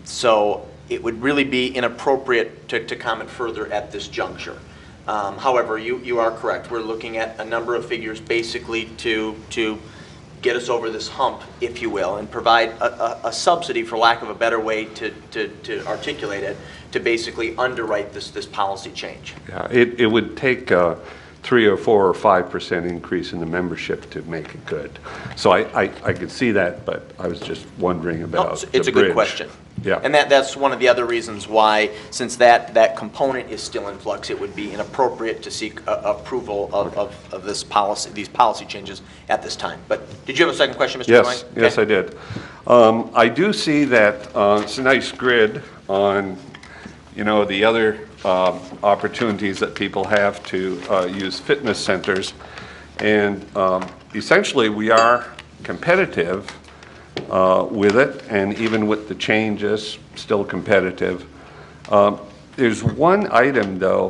S1: so it would really be inappropriate to comment further at this juncture. However, you are correct. We're looking at a number of figures basically to get us over this hump, if you will, and provide a subsidy, for lack of a better way to articulate it, to basically underwrite this policy change.
S7: Yeah, it would take a 3 or 4 or 5% increase in the membership to make it good. So I could see that, but I was just wondering about
S1: it's a
S7: the bridge.
S1: good question.
S7: Yeah.
S1: And that's one of the other reasons why, since that component is still in flux, it would be inappropriate to seek approval of this policy, these policy changes at this time. But did you have a second question, Mr.
S7: Yes,
S1: Devine?
S7: yes, I did. I do see that it's a nice grid on, the other opportunities that people have to use fitness centers. And essentially, we are competitive with it, and even with the changes, still competitive. There's one item, though,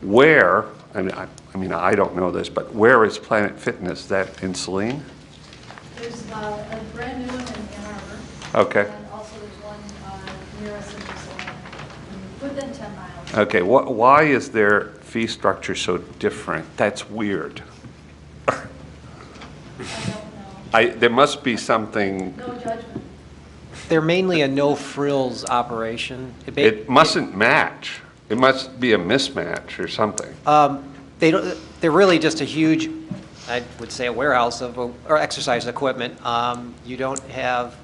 S7: where, I don't know this, but where is Planet Fitness? Is that in Saline?
S6: There's a brand new one in Ann Arbor.
S7: Okay.
S6: And also there's one near us in Salem, within 10 miles.
S7: Okay, why is their fee structure so different? That's weird.
S6: I don't know.
S7: There must be something.
S6: No judgment.
S2: They're mainly a no-frills operation.
S7: It mustn't match. It must be a mismatch or something.
S2: They're really just a huge, I would say, a warehouse or exercise equipment. You don't have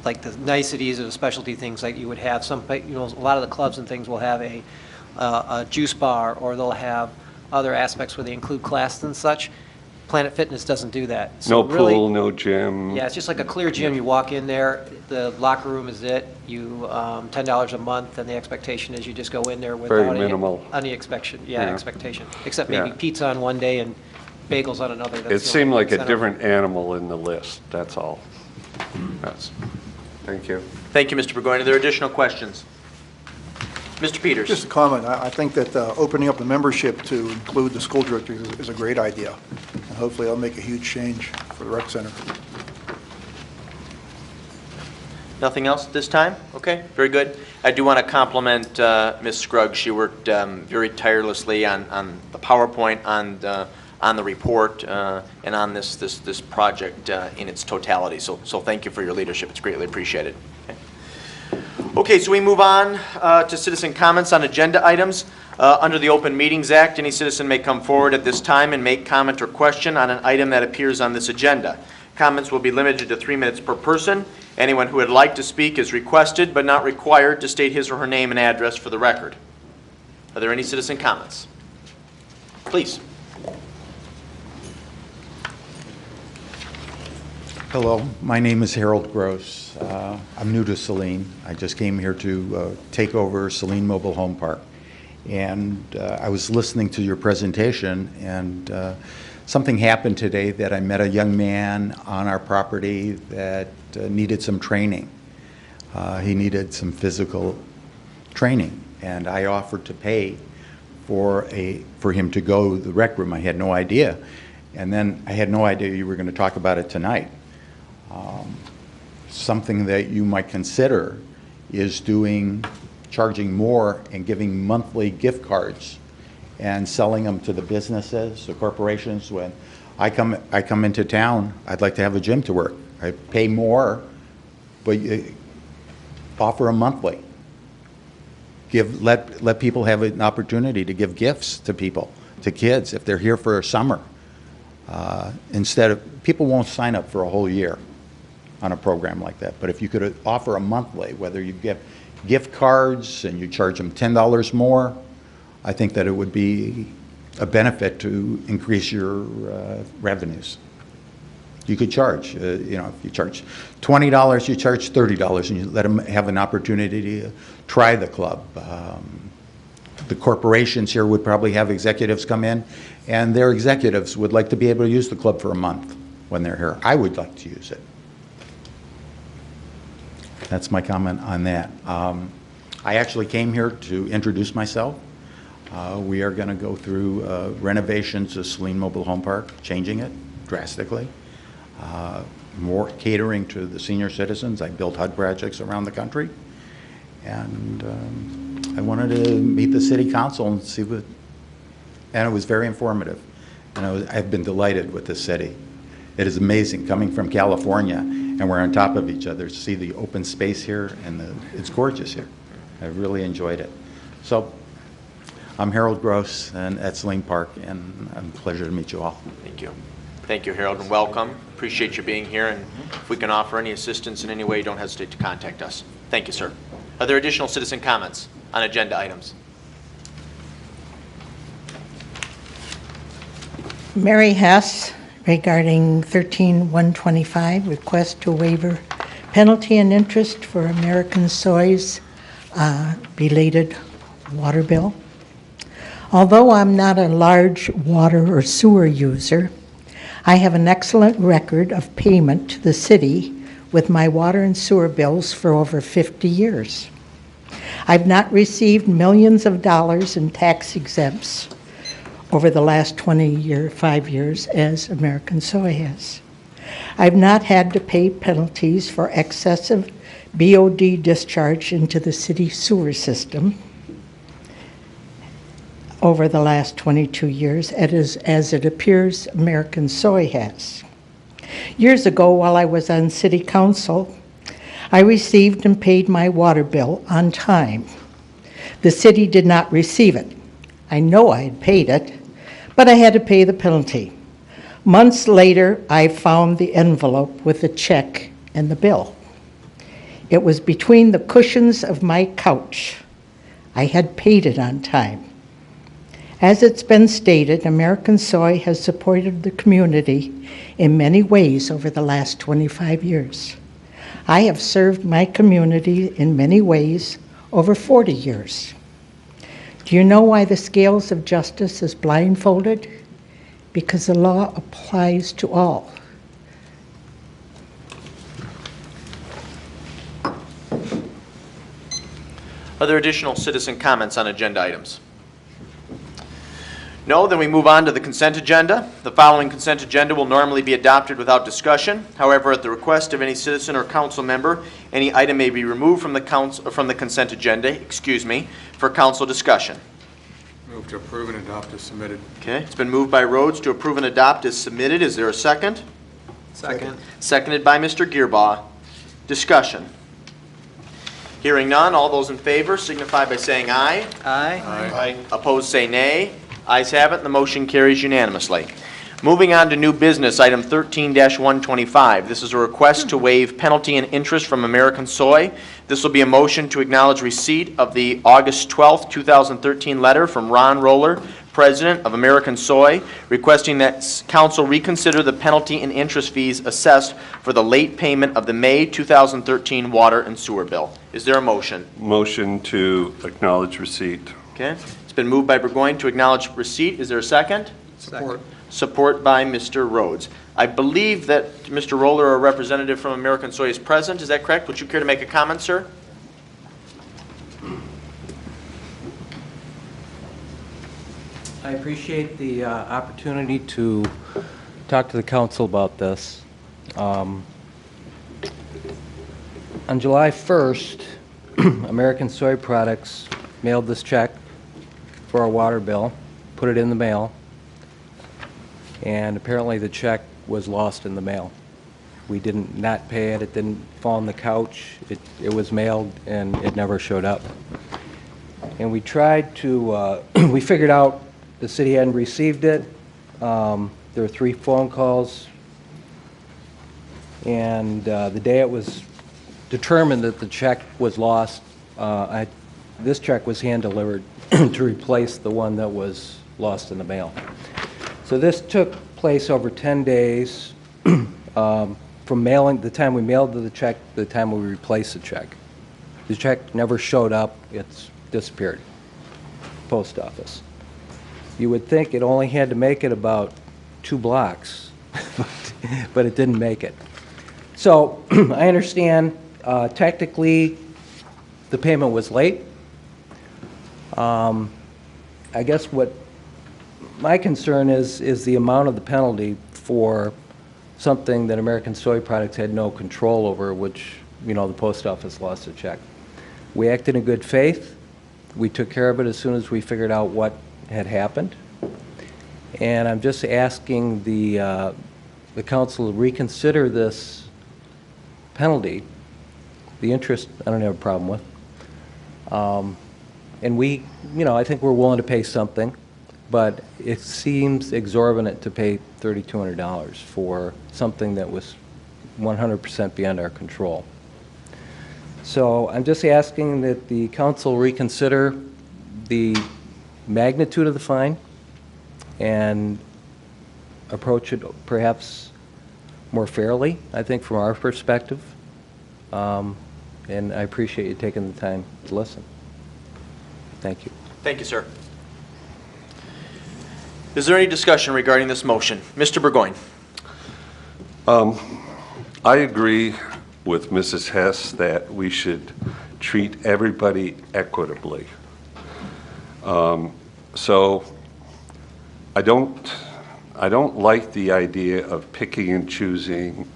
S2: like the niceties of specialty things like you would have. A lot of the clubs and things will have a juice bar, or they'll have other aspects where they include classes and such. Planet Fitness doesn't do that. So
S7: No
S2: really,
S7: pool, no gym.
S2: yeah, it's just like a clear gym. You walk in there, the locker room is it. You $10 a month, and the expectation is you just go in there without
S7: Very minimal.
S2: any expectation, except maybe
S7: Yeah.
S2: pizza on one day and bagels on another. That's
S7: It
S2: the
S7: seemed
S2: only
S7: like a
S2: incentive.
S7: different animal in the list, that's all. Thank you.
S1: Thank you, Mr. Burgoyne. Are there additional questions? Mr. Peters?
S8: Just a comment. I think that opening up the membership to include the school directors is a great idea. And hopefully that'll make a huge change for the rec center.
S1: Nothing else at this time? Okay, very good. I do want to compliment Ms. Scruggs. She worked very tirelessly on the PowerPoint, on the report, and on this project in its totality. So thank you for your leadership. It's greatly appreciated. Okay, so we move on to citizen comments on agenda items. Under the Open Meetings Act, any citizen may come forward at this time and make comment or question on an item that appears on this agenda. Comments will be limited to 3 minutes per person. Anyone who would like to speak is requested but not required to state his or her name and address for the record. Are there any citizen comments? Please.
S9: Hello, my name is Harold Gross. I'm new to Saline. I just came here to take over Saline Mobile Home Park. And I was listening to your presentation, and something happened today that I met a young man on our property that needed some training. He needed some physical training, and I offered to pay for him to go to the rec room. I had no idea. And then I had no idea you were going to talk about it tonight. Something that you might consider is charging more and giving monthly gift cards and selling them to the businesses, the corporations. When I come into town, I'd like to have a gym to work. I pay more, but you offer them monthly. Let people have an opportunity to give gifts to people, to kids, if they're here for a summer. Instead of, people won't sign up for a whole year on a program like that. But if you could offer a monthly, whether you give gift cards and you charge them $10 more, I think that it would be a benefit to increase your revenues. You could charge, if you charge $20, you charge $30, and you let them have an opportunity to try the club. The corporations here would probably have executives come in, and their executives would like to be able to use the club for a month when they're here. I would like to use it. That's my comment on that. I actually came here to introduce myself. We are going to go through renovations of Saline Mobile Home Park, changing it drastically. More catering to the senior citizens. I built HUD projects around the country. And I wanted to meet the city council and see what, and it was very informative. And I've been delighted with this city. It is amazing coming from California, and we're on top of each other, to see the open space here, and it's gorgeous here. I really enjoyed it. So I'm Harold Gross and at Saline Park, and it's a pleasure to meet you all.
S1: Thank you. Thank you, Harold, and welcome. Appreciate you being here, and if we can offer any assistance in any way, don't hesitate to contact us. Thank you, sir. Are there additional citizen comments on agenda items?
S10: Mary Hess, regarding 13125, request to waiver penalty and interest for American Soy's belated water bill. Although I'm not a large water or sewer user, I have an excellent record of payment to the city with my water and sewer bills for over 50 years. I've not received millions of dollars in tax exempts over the last 5 years as American Soy has. I've not had to pay penalties for excessive BOD discharge into the city sewer system over the last 22 years, as it appears American Soy has. Years ago, while I was on city council, I received and paid my water bill on time. The city did not receive it. I know I had paid it, but I had to pay the penalty. Months later, I found the envelope with the check and the bill. It was between the cushions of my couch. I had paid it on time. As it's been stated, American Soy has supported the community in many ways over the last 25 years. I have served my community in many ways over 40 years. Do you know why the scales of justice is blindfolded? Because the law applies to all.
S1: Are there additional citizen comments on agenda items? No, then we move on to the consent agenda. The following consent agenda will normally be adopted without discussion. However, at the request of any citizen or council member, any item may be removed from the consent agenda, for council discussion.
S3: Move to approve and adopt as submitted.
S1: Okay, it's been moved by Rhodes to approve and adopt as submitted. Is there a second?
S2: Second.
S1: Seconded by Mr. Gearbaugh. Discussion. Hearing none, all those in favor signify by saying aye.
S2: Aye.
S3: Aye.
S1: Opposed, say nay. Ayes have it, and the motion carries unanimously. Moving on to new business, item 13-125. This is a request to waive penalty and interest from American Soy. This will be a motion to acknowledge receipt of the August 12th, 2013 letter from Ron Roller, President of American Soy, requesting that council reconsider the penalty and interest fees assessed for the late payment of the May 2013 water and sewer bill. Is there a motion?
S7: Motion to acknowledge receipt.
S1: Okay. It's been moved by Burgoyne to acknowledge receipt. Is there a second?
S2: Support.
S1: Support by Mr. Rhodes. I believe that Mr. Roller, or a representative from American Soy, is present. Is that correct? Would you care to make a comment, sir?
S11: I appreciate the opportunity to talk to the council about this. On July 1st, American Soy Products mailed this check for our water bill, put it in the mail, and apparently the check was lost in the mail. We didn't not pay it, it didn't fall on the couch, it was mailed and it never showed up. And we tried to, we figured out the city hadn't received it. There were 3 phone calls, and the day it was determined that the check was lost, this check was hand-delivered to replace the one that was lost in the mail. So this took place over 10 days from mailing, the time we mailed the check, to the time we replaced the check. The check never showed up. It's disappeared. Post office. You would think it only had to make it about 2 blocks, but it didn't make it. So I understand technically the payment was late. I guess what my concern is the amount of the penalty for something that American Soy Products had no control over, which, you know, the post office lost a check. We acted in good faith. We took care of it as soon as we figured out what had happened. And I'm just asking the council to reconsider this penalty. The interest, I don't have a problem with. And we, you know, I think we're willing to pay something, but it seems exorbitant to pay $3,200 for something that was 100% beyond our control. So I'm just asking that the council reconsider the magnitude of the fine and approach it perhaps more fairly, I think, from our perspective. And I appreciate you taking the time to listen. Thank you.
S1: Thank you, sir. Is there any discussion regarding this motion? Mr. Burgoyne.
S7: I agree with Mrs. Hess that we should treat everybody equitably. So I don't like the idea of picking and choosing.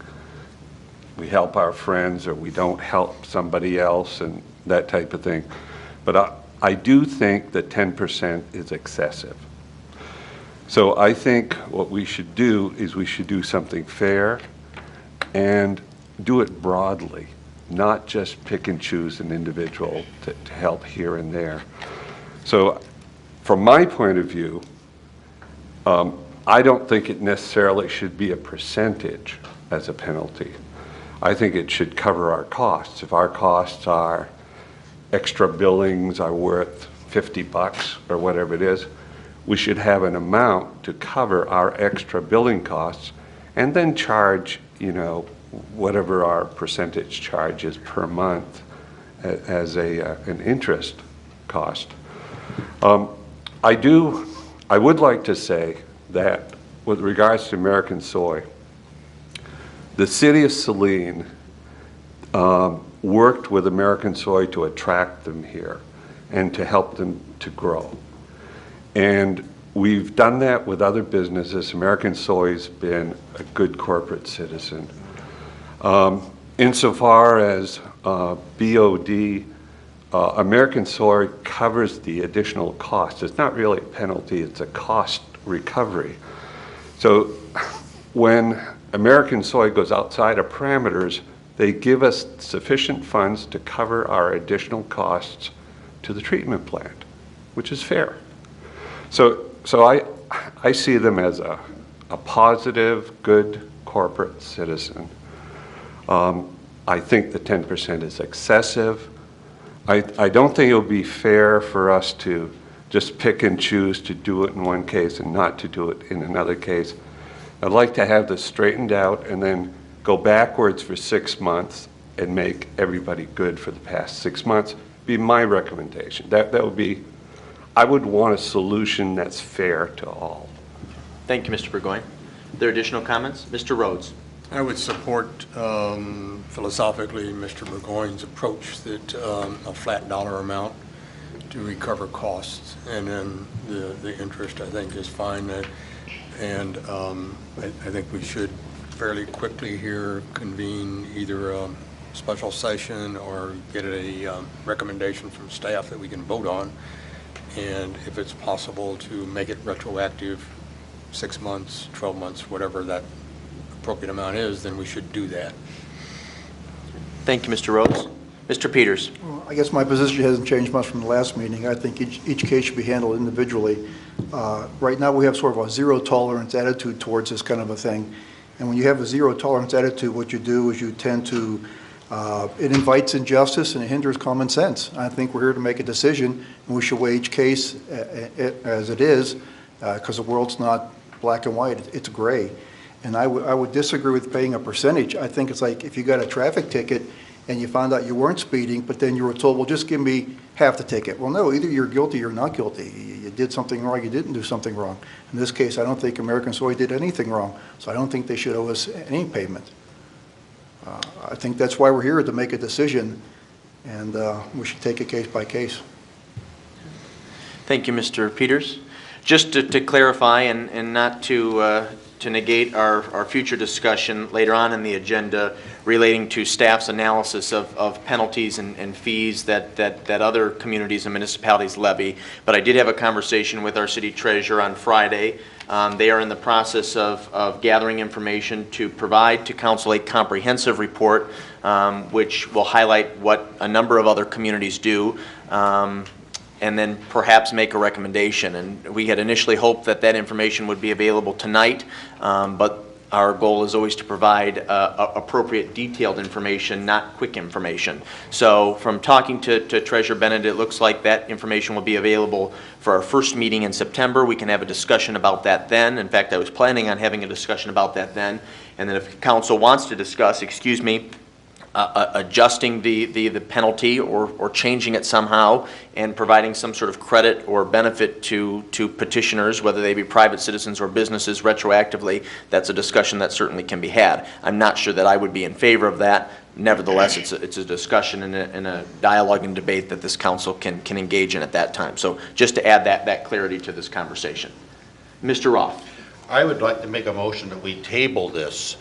S7: We help our friends or we don't help somebody else and that type of thing. But I do think that 10% is excessive. So I think what we should do is we should do something fair and do it broadly, not just pick and choose an individual to help here and there. So from my point of view, I don't think it necessarily should be a percentage as a penalty. I think it should cover our costs. If our costs are extra billings are worth $50 or whatever it is, we should have an amount to cover our extra billing costs and then charge, you know, whatever our percentage charge is per month as an interest cost. I would like to say that with regards to American Soy, the city of Saline worked with American Soy to attract them here and to help them to grow. And we've done that with other businesses. American Soy's been a good corporate citizen. Insofar as BOD, American Soy covers the additional cost. It's not really a penalty, it's a cost recovery. So when American Soy goes outside of parameters, they give us sufficient funds to cover our additional costs to the treatment plant, which is fair. So I see them as a positive, good corporate citizen. I think the 10% is excessive. I don't think it would be fair for us to just pick and choose to do it in one case and not to do it in another case. I'd like to have this straightened out and then go backwards for 6 months and make everybody good for the past 6 months, be my recommendation. That would be, I would want a solution that's fair to all.
S1: Thank you, Mr. Burgoyne. Are there additional comments? Mr. Rhodes.
S3: I would support philosophically Mr. Burgoyne's approach that a flat dollar amount to recover costs, and then the interest I think is fine. And I think we should fairly quickly here convene either a special session or get a recommendation from staff that we can vote on, and if it's possible to make it retroactive 6 months, 12 months, whatever that appropriate amount is, then we should do that.
S1: Thank you, Mr. Rhodes. Mr. Peters.
S8: Well, I guess my position hasn't changed much from the last meeting. I think each case should be handled individually. Right now we have sort of a zero tolerance attitude towards this kind of a thing. And when you have a zero tolerance attitude, what you do is you tend to It invites injustice and it hinders common sense. I think we're here to make a decision, and we should weigh each case as it is, because the world's not black and white, it's gray. And I would disagree with paying a percentage. I think it's like if you got a traffic ticket and you found out you weren't speeding, but then you were told, well, just give me half the ticket. Well, no, either you're guilty or not guilty. You did something wrong, you didn't do something wrong. In this case, I don't think American Soy did anything wrong, so I don't think they should owe us any payment. I think that's why we're here, to make a decision, and we should take it case by case.
S1: Thank you, Mr. Peters. Just to clarify and not to negate our future discussion later on in the agenda relating to staff's analysis of penalties and fees that other communities and municipalities levy, but I did have a conversation with our city treasurer on Friday. They are in the process of gathering information to provide to council a comprehensive report, which will highlight what a number of other communities do, and then perhaps make a recommendation. And we had initially hoped that that information would be available tonight, but our goal is always to provide appropriate detailed information, not quick information. So from talking to Treasurer Bennett, it looks like that information will be available for our first meeting in September. We can have a discussion about that then. In fact, I was planning on having a discussion about that then. And then if council wants to discuss, adjusting the penalty or changing it somehow and providing some sort of credit or benefit to petitioners, whether they be private citizens or businesses, retroactively, that's a discussion that certainly can be had. I'm not sure that I would be in favor of that. Nevertheless, it's a discussion and a dialogue and debate that this council can engage in at that time. So just to add that clarity to this conversation. Mr. Roth.
S12: I would like to make a motion that we table this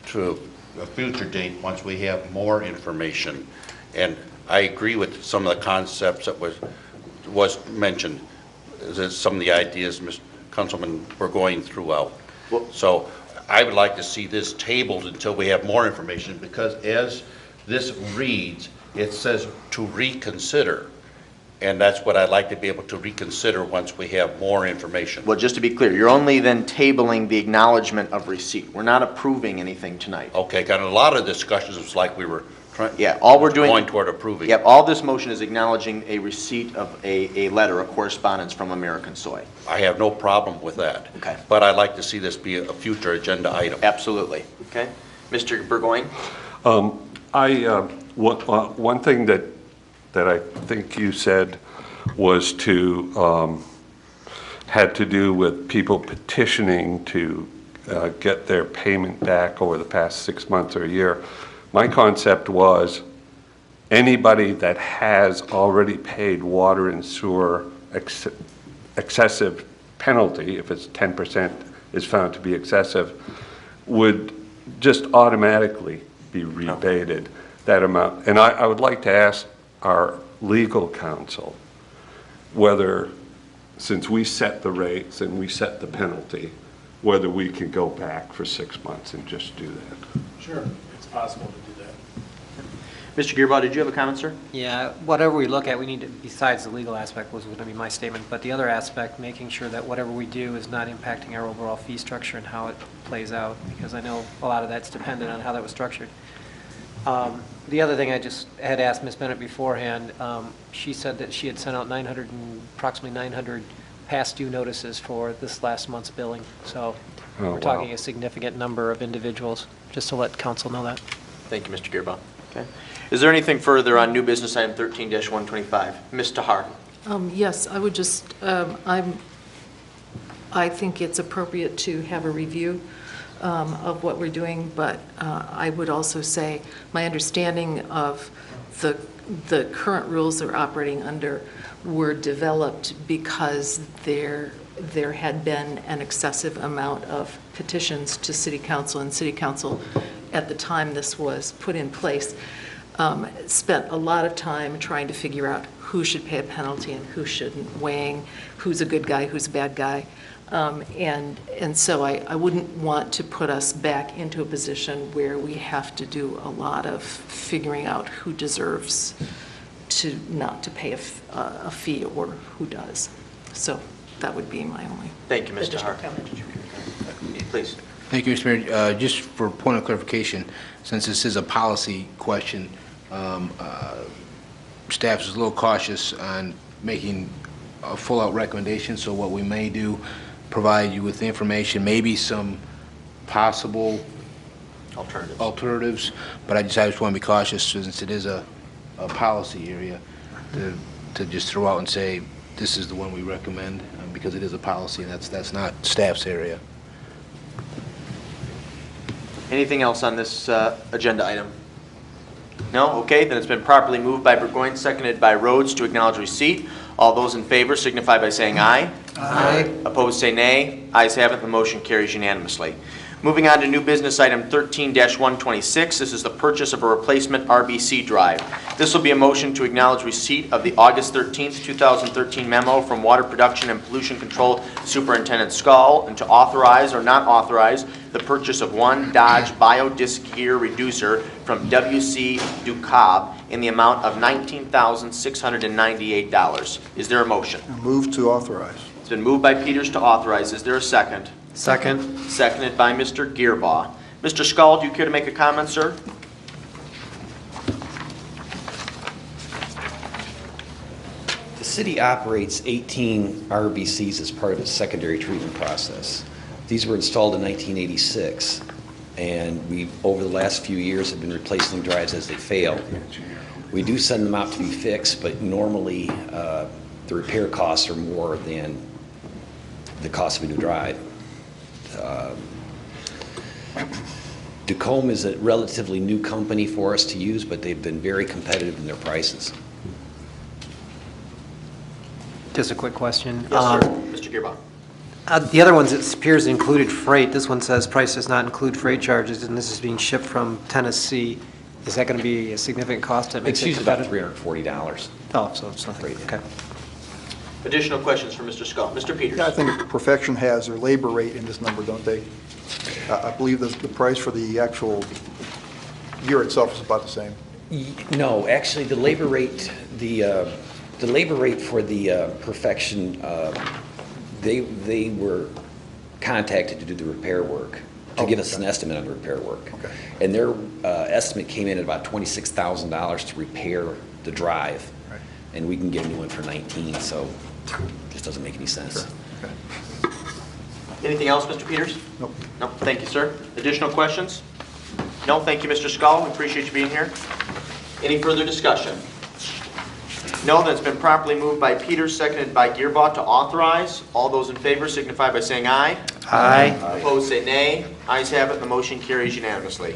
S12: to a future date once we have more information. And I agree with some of the concepts that was mentioned, some of the ideas Councilman Burgoyne threw out. So I would like to see this tabled until we have more information, because as this reads, it says to reconsider. And that's what I'd like to be able to reconsider once we have more information.
S1: Well, just to be clear, you're only then tabling the acknowledgement of receipt. We're not approving anything tonight.
S12: Okay, got a lot of discussions. It's like we were trying.
S1: Yeah, all we're doing
S12: going toward approving.
S1: Yep, all this motion is acknowledging a receipt of a letter, a correspondence from American Soy.
S12: I have no problem with that.
S1: Okay.
S12: But I'd like to see this be a future agenda item.
S1: Absolutely. Okay, Mr. Burgoyne.
S7: One thing that I think you said was had to do with people petitioning to get their payment back over the past 6 months or a year. My concept was anybody that has already paid water and sewer excessive penalty, if it's 10% is found to be excessive, would just automatically be rebated that amount. And I would like to ask our legal counsel whether, since we set the rates and we set the penalty, whether we can go back for 6 months and just do that.
S13: Sure, it's possible to do that.
S1: Mr. Gearbaugh, did you have a comment, sir?
S2: Yeah, whatever we look at, we need to, besides the legal aspect was going to be my statement, but the other aspect, making sure that whatever we do is not impacting our overall fee structure and how it plays out, because I know a lot of that's dependent on how that was structured. The other thing I just had asked Ms. Bennett beforehand, she said that she had sent out approximately 900 past due notices for this last month's billing. So we're talking a significant number of individuals, just to let council know that.
S1: Thank you, Mr. Gearbaugh. Okay. Is there anything further on new business item 13-125? Ms. Tahar.
S14: Yes, I would just, I think it's appropriate to have a review of what we're doing, but I would also say my understanding of the current rules they're operating under were developed because there had been an excessive amount of petitions to City Council, and City Council, at the time this was put in place, spent a lot of time trying to figure out who should pay a penalty and who shouldn't, weighing who's a good guy, who's a bad guy. And so I wouldn't want to put us back into a position where we have to do a lot of figuring out who deserves to not to pay a fee or who does. So that would be my only.
S1: Thank you, Ms.
S14: additional
S1: Tahar.
S14: comment.
S1: Please.
S15: Thank you, Mr. Mayor. Just for point of clarification, since this is a policy question, staff is a little cautious on making a full-out recommendation, so what we may do, provide you with information, maybe some possible alternatives, but I just want to be cautious since it is a policy area to just throw out and say, this is the one we recommend, because it is a policy, and that's not staff's area.
S1: Anything else on this agenda item? No? Okay, then it's been properly moved by Burgoyne, seconded by Rhodes to acknowledge receipt. All those in favor signify by saying aye.
S2: Aye.
S1: Opposed, say nay. Ayes have it, the motion carries unanimously. Moving on to new business item 13-126. This is the purchase of a replacement RBC drive. This will be a motion to acknowledge receipt of the August 13th, 2013 memo from Water Production and Pollution Control Superintendent Skull, and to authorize or not authorize the purchase of one Dodge Biodisc gear reducer from WC DuCobb in the amount of $19,698. Is there a motion?
S8: Move to authorize.
S1: It's been moved by Peters to authorize. Is there a second?
S2: Second.
S1: Seconded by Mr. Gearbaugh. Mr. Skull, do you care to make a comment, sir?
S16: The city operates 18 RBCs as part of its secondary treatment process. These were installed in 1986, and we, over the last few years, have been replacing drives as they fail. We do send them out to be fixed, but normally the repair costs are more than the cost of a new drive. DuCobb is a relatively new company for us to use, but they've been very competitive in their prices.
S2: Just a quick question.
S1: Yes, sir. Mr. Gearbaugh.
S2: The other ones, it appears included freight. This one says price does not include freight charges, and this is being shipped from Tennessee. Is that going to be a significant cost that makes it
S16: It's about
S2: competitive?
S16: $340.
S2: Oh, so it's nothing. Okay.
S1: Additional questions for Mr. Skull. Mr. Peters.
S8: Yeah, I think Perfection has their labor rate in this number, don't they? I believe the price for the actual gear itself is about the same.
S16: No, actually, the labor rate, the labor rate for the Perfection, they were contacted to do the repair work, to give us an estimate on the repair work.
S8: Okay.
S16: And their estimate came in at about $26,000 to repair the drive.
S8: Right.
S16: And we can get a new one for 19, so it just doesn't make any sense.
S8: Sure. Okay.
S1: Anything else, Mr. Peters?
S8: Nope.
S1: No. Thank you, sir. Additional questions? No. Thank you, Mr. Skull. We appreciate you being here. Any further discussion? No. Then it's been properly moved by Peters, seconded by Gearbaugh to authorize. All those in favor signify by saying aye.
S2: Aye.
S1: Opposed, say nay. Ayes have it. The motion carries unanimously.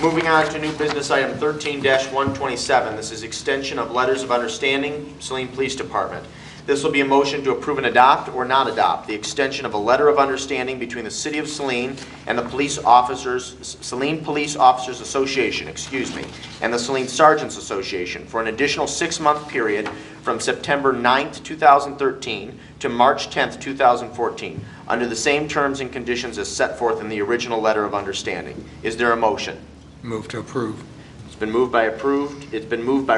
S1: Moving on to new business item 13-127. This is extension of letters of understanding, Saline Police Department. This will be a motion to approve and adopt or not adopt the extension of a letter of understanding between the City of Saline and the Saline Police Officers Association, and the Saline Sergeants Association for an additional 6-month period from September 9th, 2013 to March 10th, 2014, under the same terms and conditions as set forth in the original letter of understanding. Is there a motion?
S3: Move to approve.
S1: It's been moved by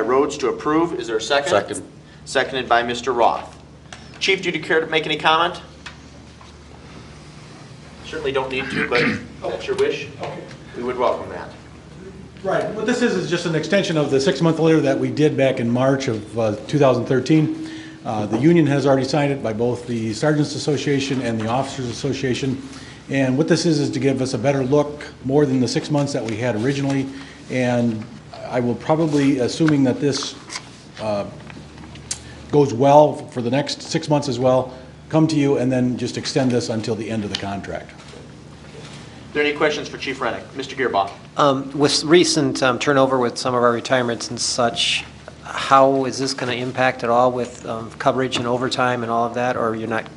S1: Rhodes to approve. Is there a second?
S12: Second.
S1: Seconded by Mr. Roth. Chief, do you care to make any comment? Certainly don't need to, but if that's your wish. We would welcome that.
S13: Right. What this is just an extension of the 6-month letter that we did back in March of 2013. The union has already signed it by both the Sergeants Association and the Officers Association. And what this is to give us a better look, more than the 6 months that we had originally. And I will probably, assuming that this goes well for the next 6 months as well, come to you and then just extend this until the end of the contract.
S1: Are there any questions for Chief Rennick? Mr. Gearbaugh.
S2: With recent turnover with some of our retirements and such, how is this going to impact at all with coverage and overtime and all of that, or you're not?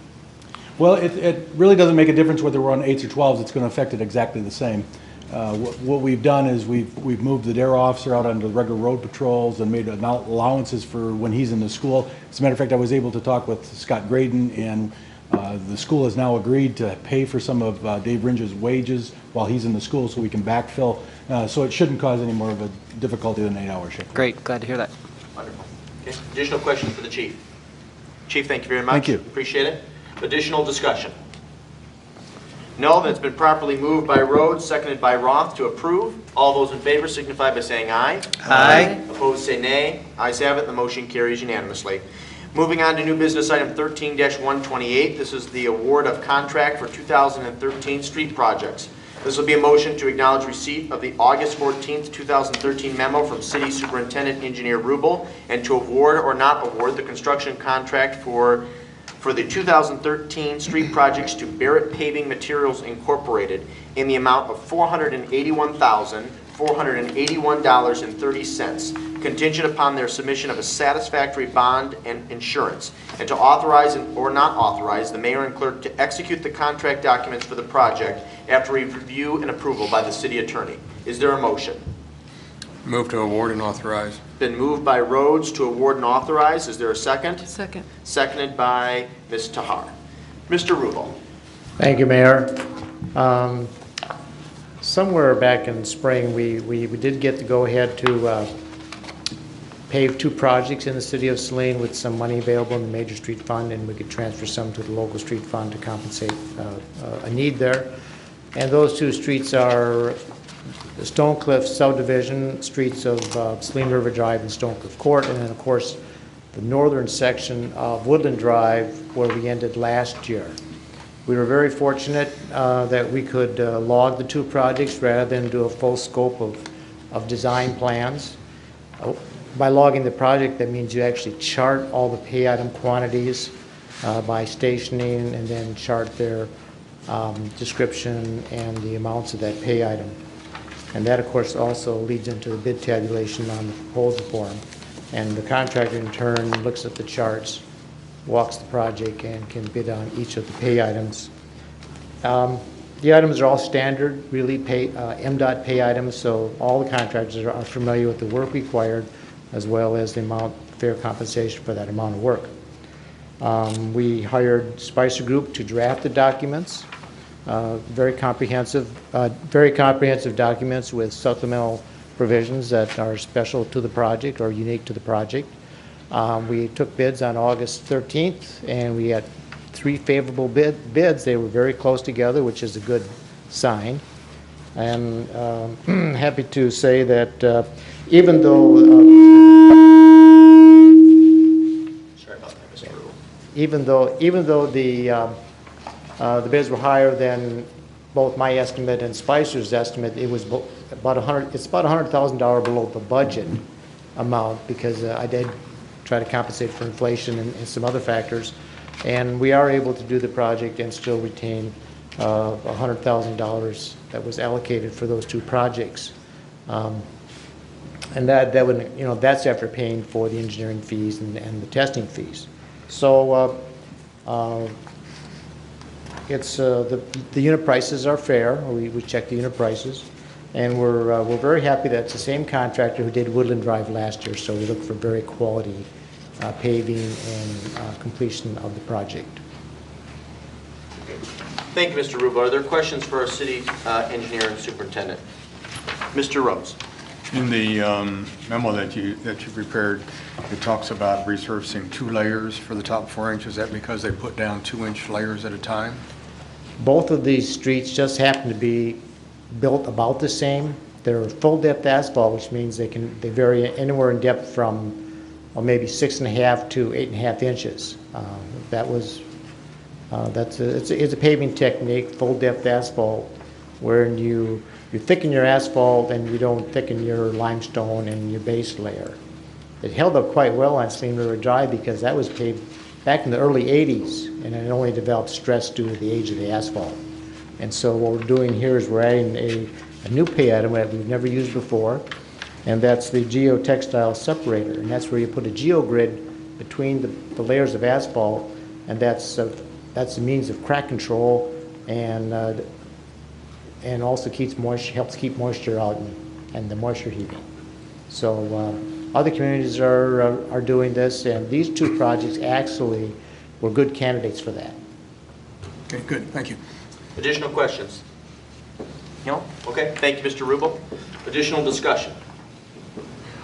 S13: Well, it really doesn't make a difference whether we're on 8s or 12s. It's going to affect it exactly the same. What we've done is we've moved the DARE officer out onto the regular road patrols and made allowances for when he's in the school. As a matter of fact, I was able to talk with Scott Graydon, and the school has now agreed to pay for some of Dave Ringe's wages while he's in the school so we can backfill. So it shouldn't cause any more of a difficulty than an 8-hour shift.
S2: Great, glad to hear that.
S1: Wonderful. Okay. Additional questions for the Chief? Chief, thank you very much.
S8: Thank you.
S1: Appreciate it. Additional discussion? No, that's been properly moved by Rhodes, seconded by Roth to approve. All those in favor signify by saying aye.
S2: Aye.
S1: Opposed, say nay. Ayes have it, the motion carries unanimously. Moving on to new business item 13-128. This is the award of contract for 2013 street projects. This will be a motion to acknowledge receipt of the August 14th, 2013 memo from City Superintendent Engineer Rubel and to award or not award the construction contract for the 2013 street projects to Barrett Paving Materials Incorporated in the amount of $481,481.30, contingent upon their submission of a satisfactory bond and insurance, and to authorize or not authorize the mayor and clerk to execute the contract documents for the project after review and approval by the city attorney. Is there a motion?
S3: Move to award and authorize.
S1: Been moved by Rhodes to award and authorize. Is there a second?
S14: Second.
S1: Seconded by Ms. Tahar. Mr. Rubel.
S17: Thank you, Mayor. Somewhere back in spring, we did get the go-ahead to pave 2 projects in the city of Saline with some money available in the major street fund, and we could transfer some to the local street fund to compensate a need there. And those 2 streets are the Stonecliff subdivision, streets of Saline River Drive and Stonecliff Court, and then, of course, the northern section of Woodland Drive where we ended last year. We were very fortunate that we could log the 2 projects rather than do a full scope of design plans. By logging the project, that means you actually chart all the pay item quantities by stationing and then chart their description and the amounts of that pay item. And that, of course, also leads into the bid tabulation on the proposal form. And the contractor, in turn, looks at the charts, walks the project, and can bid on each of the pay items. The items are all standard, really MDOT pay items, so all the contractors are familiar with the work required as well as the amount, fair compensation for that amount of work. We hired Spicer Group to draft the documents. Very comprehensive documents with supplemental provisions that are special to the project or unique to the project. We took bids on August 13th, and we had 3 favorable bids. They were very close together, which is a good sign. And happy to say that even though
S1: Sorry about that, Mr. Rubel.
S17: even though the bids were higher than both my estimate and Spicer's estimate, it was about $100,000 below the budget amount because I did try to compensate for inflation and some other factors, and we are able to do the project and still retain $100,000 that was allocated for those 2 projects, and that would, you know, that's after paying for the engineering fees and the testing fees. So it's the unit prices are fair. We check the unit prices, and we're very happy that it's the same contractor who did Woodland Drive last year. So we look for very quality paving and completion of the project.
S1: Thank you, Mr. Rubel. Are there questions for our city engineer and superintendent? Mr. Rhodes.
S3: In the memo that you prepared, it talks about resurfacing 2 layers for the top 4 inches. Is that because they put down 2-inch layers at a time?
S17: Both of these streets just happen to be built about the same. They're full depth asphalt, which means they vary anywhere in depth from maybe 6.5 to 8.5 inches. It's a paving technique, full depth asphalt, where you thicken your asphalt and you don't thicken your limestone and your base layer. It held up quite well on Saline River Drive because that was paved back in the early 80s, and it only developed stress due to the age of the asphalt. And so what we're doing here is we're adding a new pay item that we've never used before, and that's the geotextile separator. And that's where you put a geogrid between the layers of asphalt, and that's the means of crack control and also helps keep moisture out and the moisture heating. So other communities are doing this, and these 2 projects actually were good candidates for that.
S3: Okay, good. Thank you.
S1: Additional questions? No? Okay. Thank you, Mr. Rubel. Additional discussion?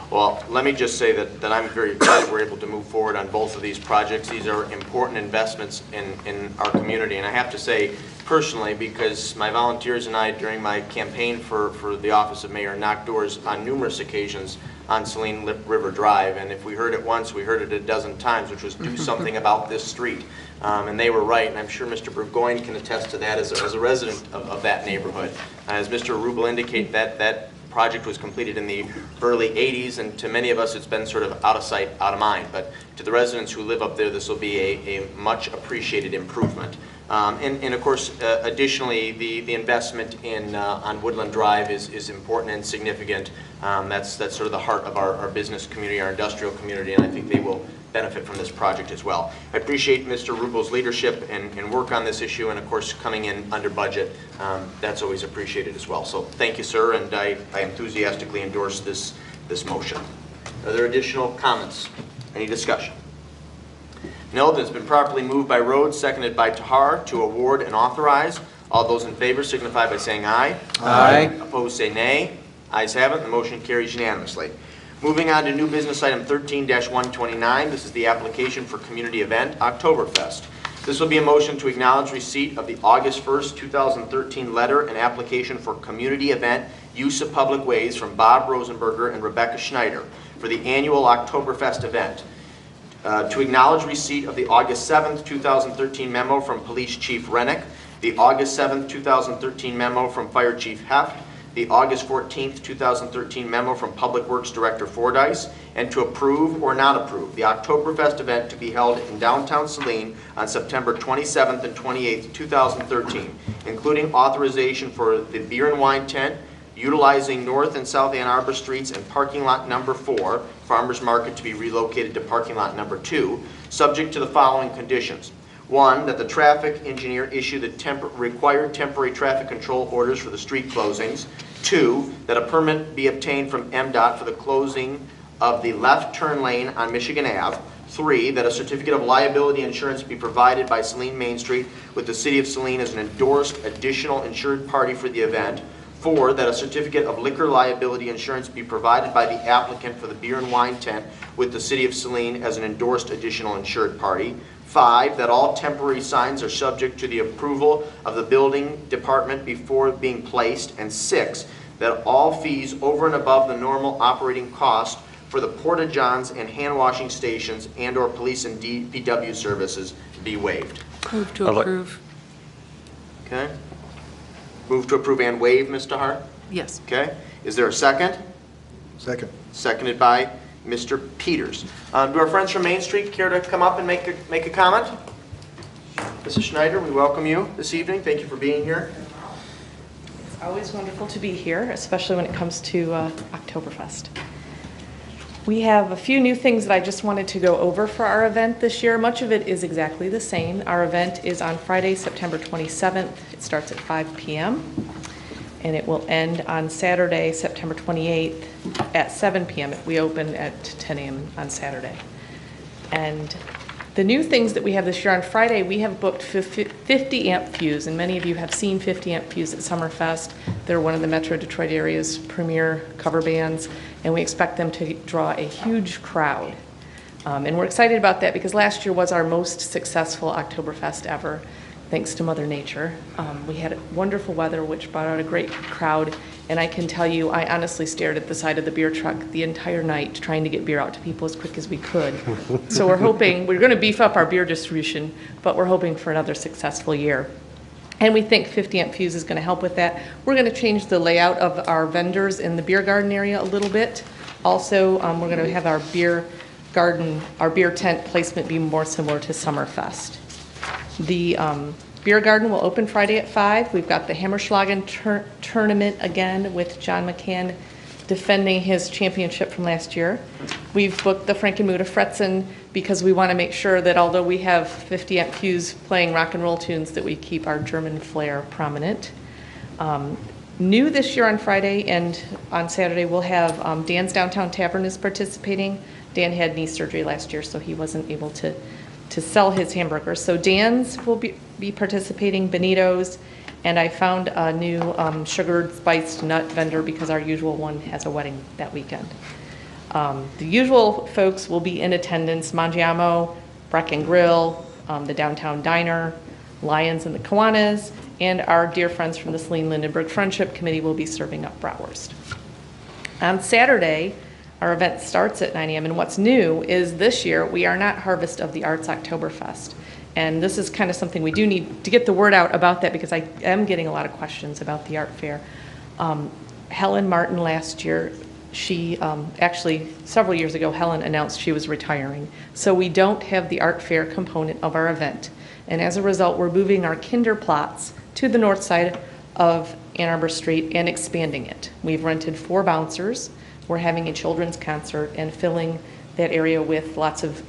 S1: Well, let me just say that I'm very excited we're able to move forward on both of these projects. These are important investments in our community, and I have to say, personally, because my volunteers and I, during my campaign for the office of mayor, knocked doors on numerous occasions on Saline River Drive, and if we heard it once, we heard it a dozen times, which was do something about this street. And they were right, and I'm sure Mr. Burgoyne can attest to that as a resident of that neighborhood. As Mr. Rubel indicated, that project was completed in the early 80s, and to many of us it's been sort of out of sight, out of mind. But to the residents who live up there, this will be a much appreciated improvement. And of course, additionally, the investment in on Woodland Drive is important and significant. That's sort of the heart of our business community, our industrial community, and I think they will benefit from this project as well. I appreciate Mr. Rubel's leadership and work on this issue, and of course coming in under budget. That's always appreciated as well. So thank you, sir, and I enthusiastically endorse this motion. Are there additional comments? Any discussion? No, that it's been properly moved by Rhodes, seconded by Tahar to award and authorize. All those in favor signify by saying aye.
S2: Aye.
S1: Opposed say nay. Ayes have it. The motion carries unanimously. Moving on to new business item 13-129. This is the application for community event, Oktoberfest. This will be a motion to acknowledge receipt of the August 1st, 2013 letter and application for community event use of public ways from Bob Rosenberger and Rebecca Schneider for the annual Oktoberfest event. To acknowledge receipt of the August 7th, 2013 memo from Police Chief Rennick, the August 7th, 2013 memo from Fire Chief Heft, the August 14th, 2013 memo from Public Works Director Fordyce, and to approve or not approve the Oktoberfest event to be held in downtown Saline on September 27th and 28th, 2013, including authorization for the beer and wine tent, utilizing North and South Ann Arbor Streets and parking lot number 4, Farmers Market, to be relocated to parking lot number 2, subject to the following conditions. 1, that the traffic engineer issue the required temporary traffic control orders for the street closings. 2, that a permit be obtained from MDOT for the closing of the left turn lane on Michigan Ave. 3, that a certificate of liability insurance be provided by Saline Main Street with the City of Saline as an endorsed additional insured party for the event. 4, that a certificate of liquor liability insurance be provided by the applicant for the beer and wine tent with the City of Saline as an endorsed additional insured party. 5, that all temporary signs are subject to the approval of the building department before being placed. And 6, that all fees over and above the normal operating cost for the porta-johns and hand washing stations and or police and DPW services be waived.
S14: Move to approve.
S1: Okay. Move to approve and waive, Mr. Hart?
S14: Yes.
S1: Okay. Is there a second?
S8: Second.
S1: Seconded by Mr. Peters. Do our friends from Main Street care to come up and make a comment? Mrs. Schneider, we welcome you this evening. Thank you for being here.
S18: It's always wonderful to be here, especially when it comes to Oktoberfest. We have a few new things that I just wanted to go over for our event this year. Much of it is exactly the same. Our event is on Friday, September 27th. It starts at 5 p.m. and it will end on Saturday, September 28th at 7 p.m. We open at 10 a.m. on Saturday. And the new things that we have this year on Friday, we have booked 50 amp fuse, and many of you have seen 50 amp fuse at Summerfest. They're one of the Metro Detroit area's premier cover bands, and we expect them to draw a huge crowd. And we're excited about that because last year was our most successful Oktoberfest ever, thanks to Mother Nature. We had wonderful weather, which brought out a great crowd, and I can tell you, I honestly stared at the side of the beer truck the entire night trying to get beer out to people as quick as we could. So we're going to beef up our beer distribution, but we're hoping for another successful year. And we think 50 amp fuse is going to help with that. We're going to change the layout of our vendors in the beer garden area a little bit. Also, we're going to have our beer garden, our beer tent placement be more similar to Summerfest. The beer garden will open Friday at 5. We've got the Hammerschlagen tournament again with John McCann defending his championship from last year. We've booked the Frankenmutter Fretzen because we want to make sure that although we have 50 amp fuse playing rock and roll tunes, that we keep our German flair prominent. New this year on Friday and on Saturday, we'll have Dan's Downtown Tavern is participating. Dan had knee surgery last year, so he wasn't able to sell his hamburgers. So Dan's will be participating, Benito's, and I found a new sugared spiced nut vendor because our usual one has a wedding that weekend. The usual folks will be in attendance: Mangiamo, Breck and Grill, the Downtown Diner, Lions and the Kiwanis, and our dear friends from the Saline Lindenberg Friendship Committee will be serving up bratwurst. On Saturday, our event starts at 9 a.m. and what's new is this year we are not Harvest of the Arts Oktoberfest. And this is kind of something we do need to get the word out about that because I am getting a lot of questions about the art fair. Helen Martin last year, she actually several years ago, Helen announced she was retiring. So we don't have the art fair component of our event. And as a result, we're moving our Kinderplatz to the north side of Ann Arbor Street and expanding it. We've rented 4 bouncers. We're having a children's concert and filling that area with lots of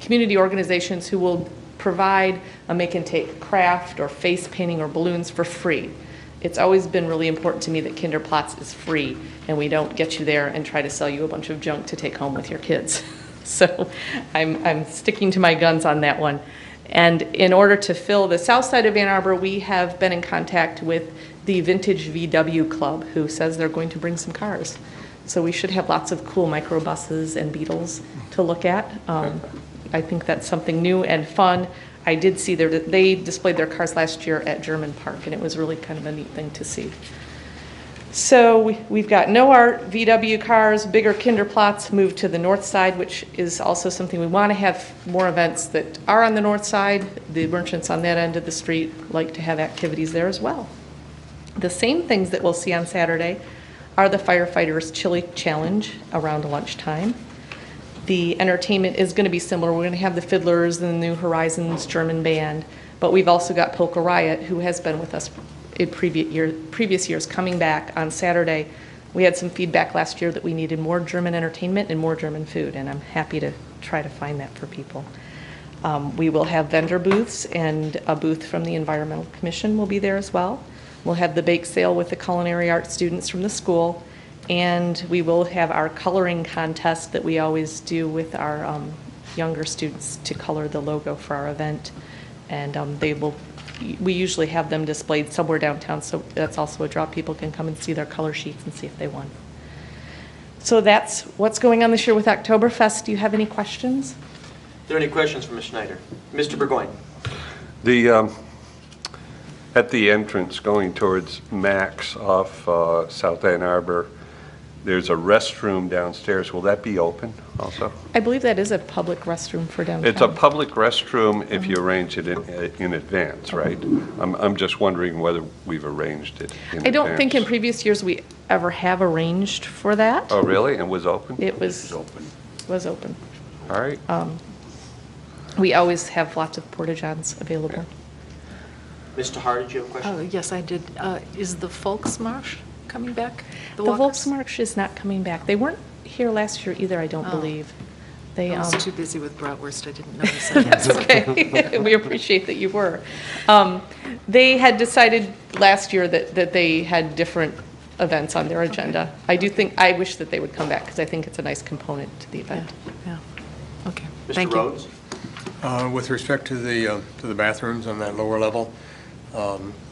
S18: community organizations who will provide a make-and-take craft or face painting or balloons for free. It's always been really important to me that Kinderplatz is free and we don't get you there and try to sell you a bunch of junk to take home with your kids. So I'm sticking to my guns on that one. And in order to fill the south side of Ann Arbor, we have been in contact with the Vintage VW Club, who says they're going to bring some cars. So we should have lots of cool microbuses and Beetles to look at. I think that's something new and fun. I did see they displayed their cars last year at German Park, and it was really kind of a neat thing to see. So we've got no art, VW cars, bigger Kinderplatz moved to the north side, which is also something we want to have more events that are on the north side. The merchants on that end of the street like to have activities there as well. The same things that we'll see on Saturday are the firefighters' chili challenge around lunchtime. The entertainment is going to be similar. We're going to have the Fiddlers and the New Horizons German band, but we've also got Polka Riot, who has been with us in previous years, coming back on Saturday. We had some feedback last year that we needed more German entertainment and more German food, and I'm happy to try to find that for people. We will have vendor booths, and a booth from the Environmental Commission will be there as well. We'll have the bake sale with the culinary arts students from the school, and we will have our coloring contest that we always do with our younger students to color the logo for our event. And we usually have them displayed somewhere downtown, so that's also a draw. People can come and see their color sheets and see if they won. So that's what's going on this year with Oktoberfest. Do you have any questions?
S1: Are there any questions for Ms. Schneider? Mr. Burgoyne.
S7: At the entrance going towards Max off South Ann Arbor, there's a restroom downstairs. Will that be open also?
S18: I believe that is a public restroom for downtown.
S7: It's a public restroom if you arrange it in advance, right? I'm just wondering whether we've arranged it in advance.
S18: I don't think in previous years we ever have arranged for that.
S7: Oh, really? And was open?
S18: It was open. Was open.
S7: All right.
S18: We always have lots of porta-johns available.
S1: Mr. Hart, did you have a question?
S14: Oh, yes, I did. Is the Volksmarsch coming back?
S18: The Volksmarsch is not coming back. They weren't here last year either, I don't believe.
S14: I was too busy with bratwurst. I didn't notice that.
S18: That's okay. We appreciate that you were. They had decided last year that they had different events on their agenda.
S14: Okay.
S18: I wish that they would come back because I think it's a nice component to the event.
S14: Yeah. Okay.
S1: Mr.
S14: Thank
S1: Rhodes?
S3: With respect to the bathrooms on that lower level,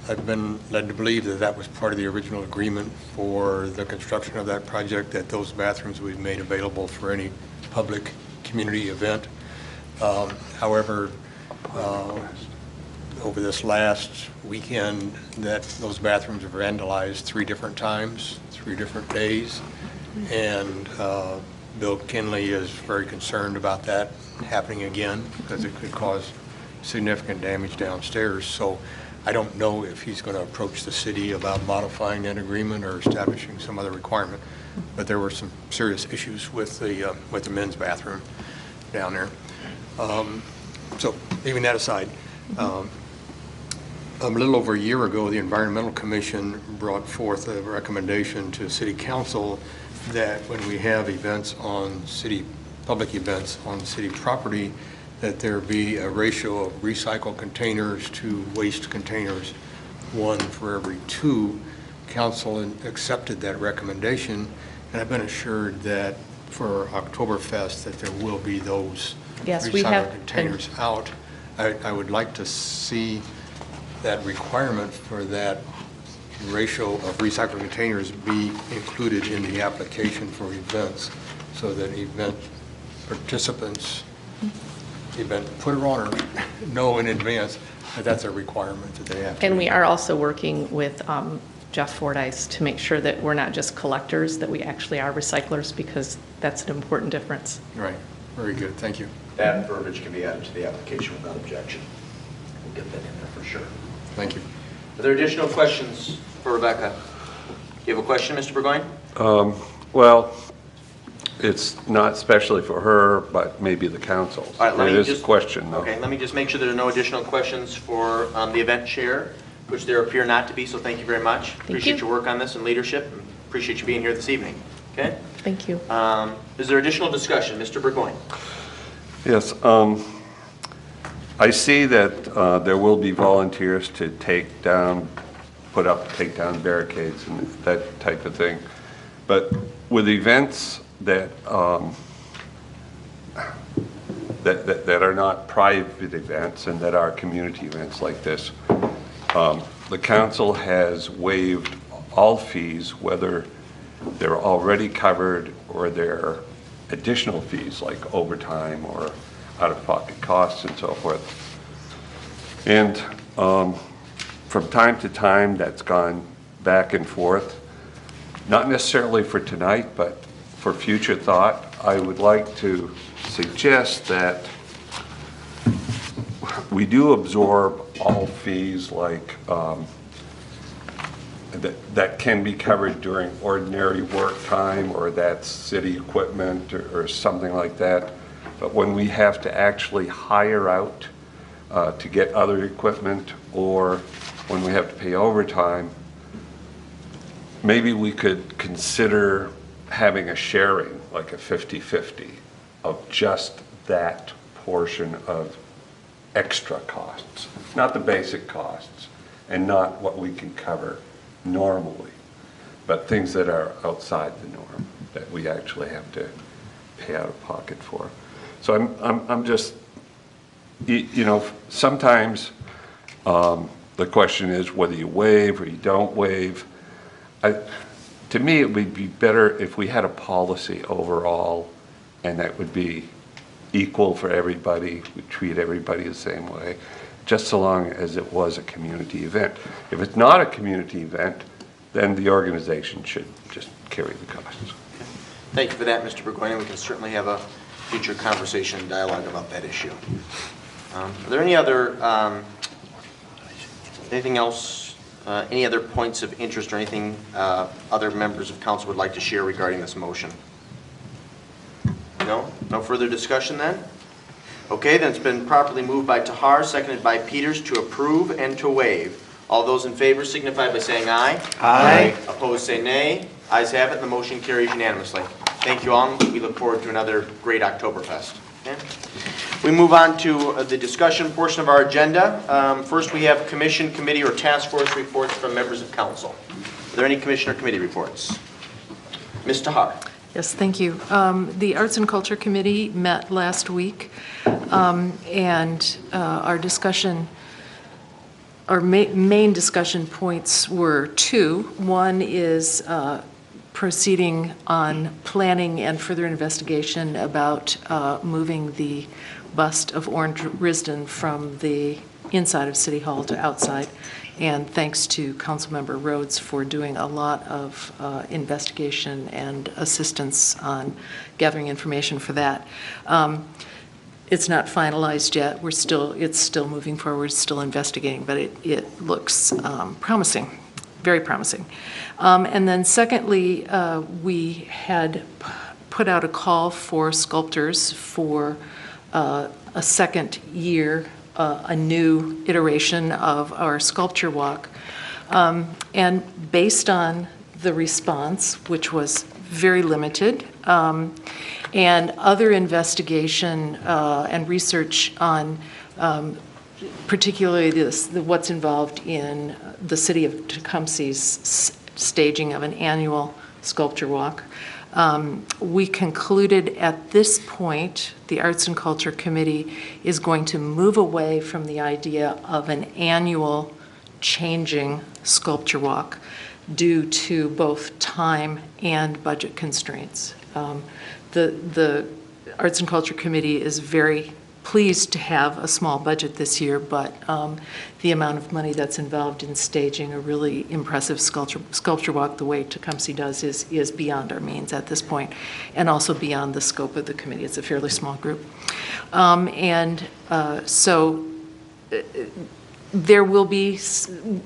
S3: I've been led to believe that that was part of the original agreement for the construction of that project, that those bathrooms would be made available for any public community event. However, over this last weekend, those bathrooms were vandalized 3 different times, 3 different days, and Bill Kinley is very concerned about that happening again because it could cause significant damage downstairs. So I don't know if he's going to approach the city about modifying that agreement or establishing some other requirement. But there were some serious issues with the men's bathroom down there. So leaving that aside, a little over a year ago, the Environmental Commission brought forth a recommendation to City Council that when we have public events on city property, that there be a ratio of recycled containers to waste containers, 1 for every 2. Council accepted that recommendation, and I've been assured that for Oktoberfest that there will be those recycled containers out. I would like to see that requirement for that ratio of recycled containers be included in the application for events so that event participants event, put her on or know in advance that that's a requirement that they have to.
S18: And we are also working with Jeff Fordyce to make sure that we're not just collectors, that we actually are recyclers, because that's an important difference.
S3: Right, very good, thank you.
S1: That verbiage can be added to the application without objection. We'll get that in there for sure.
S3: Thank you.
S1: Are there additional questions for Rebecca? You have a question, Mr. Burgoyne?
S7: Well, it's not especially for her, but maybe the council.
S1: All right, let me
S7: It is
S1: just,
S7: a question, though.
S1: Okay, let me just make sure there are no additional questions for the event chair, which there appear not to be, so thank you very much. Appreciate your work on this and leadership, and appreciate you being here this evening. Okay?
S18: Thank you.
S1: Is there additional discussion? Mr. Burgoyne?
S7: Yes, I see that there will be volunteers to take down barricades and that type of thing. But with events that that are not private events and that are community events like this, the council has waived all fees, whether they're already covered or they're additional fees like overtime or out-of-pocket costs and so forth. And from time to time, that's gone back and forth, not necessarily for tonight, but for future thought. I would like to suggest that we do absorb all fees like that can be covered during ordinary work time, or that's city equipment or something like that. But when we have to actually hire out to get other equipment, or when we have to pay overtime, maybe we could consider having a sharing, like a 50-50 of just that portion of extra costs, not the basic costs and not what we can cover normally, but things that are outside the norm that we actually have to pay out of pocket for. So I'm just, you know, sometimes the question is whether you waive or you don't waive. To me, it would be better if we had a policy overall, and that would be equal for everybody. We treat everybody the same way, just so long as it was a community event. If it's not a community event, then the organization should just carry the costs.
S1: Thank you for that, Mr. Burgoyne. We can certainly have a future conversation and dialogue about that issue. Are there any other, anything else, any other points of interest or anything other members of council would like to share regarding this motion? No? No further discussion then? Okay, then it's been properly moved by Tahar, seconded by Peters to approve and to waive. All those in favor signify by saying aye.
S2: Aye.
S1: Opposed say nay. Ayes have it, and the motion carries unanimously. Thank you all. We look forward to another great Oktoberfest. Okay. We move on to the discussion portion of our agenda. First, we have commission, committee, or task force reports from members of council. Are there any commission or committee reports? Ms. Tahar.
S14: Yes, thank you. The Arts and Culture Committee met last week, and our discussion, our main discussion points were two. One is proceeding on planning and further investigation about moving the bust of Orange Risden from the inside of City Hall to outside. And thanks to Councilmember Rhodes for doing a lot of investigation and assistance on gathering information for that. It's not finalized yet. It's still moving forward, still investigating, but it looks promising, very promising. And then secondly, we had put out a call for sculptors for a second year, a new iteration of our sculpture walk. And based on the response, which was very limited, and other investigation and research on particularly what's involved in the city of Tecumseh's staging of an annual sculpture walk, we concluded at this point, the Arts and Culture Committee is going to move away from the idea of an annual changing sculpture walk due to both time and budget constraints. The Arts and Culture Committee is very pleased to have a small budget this year, but the amount of money that's involved in staging a really impressive sculpture walk the way Tecumseh does is beyond our means at this point, and also beyond the scope of the committee. It's a fairly small group.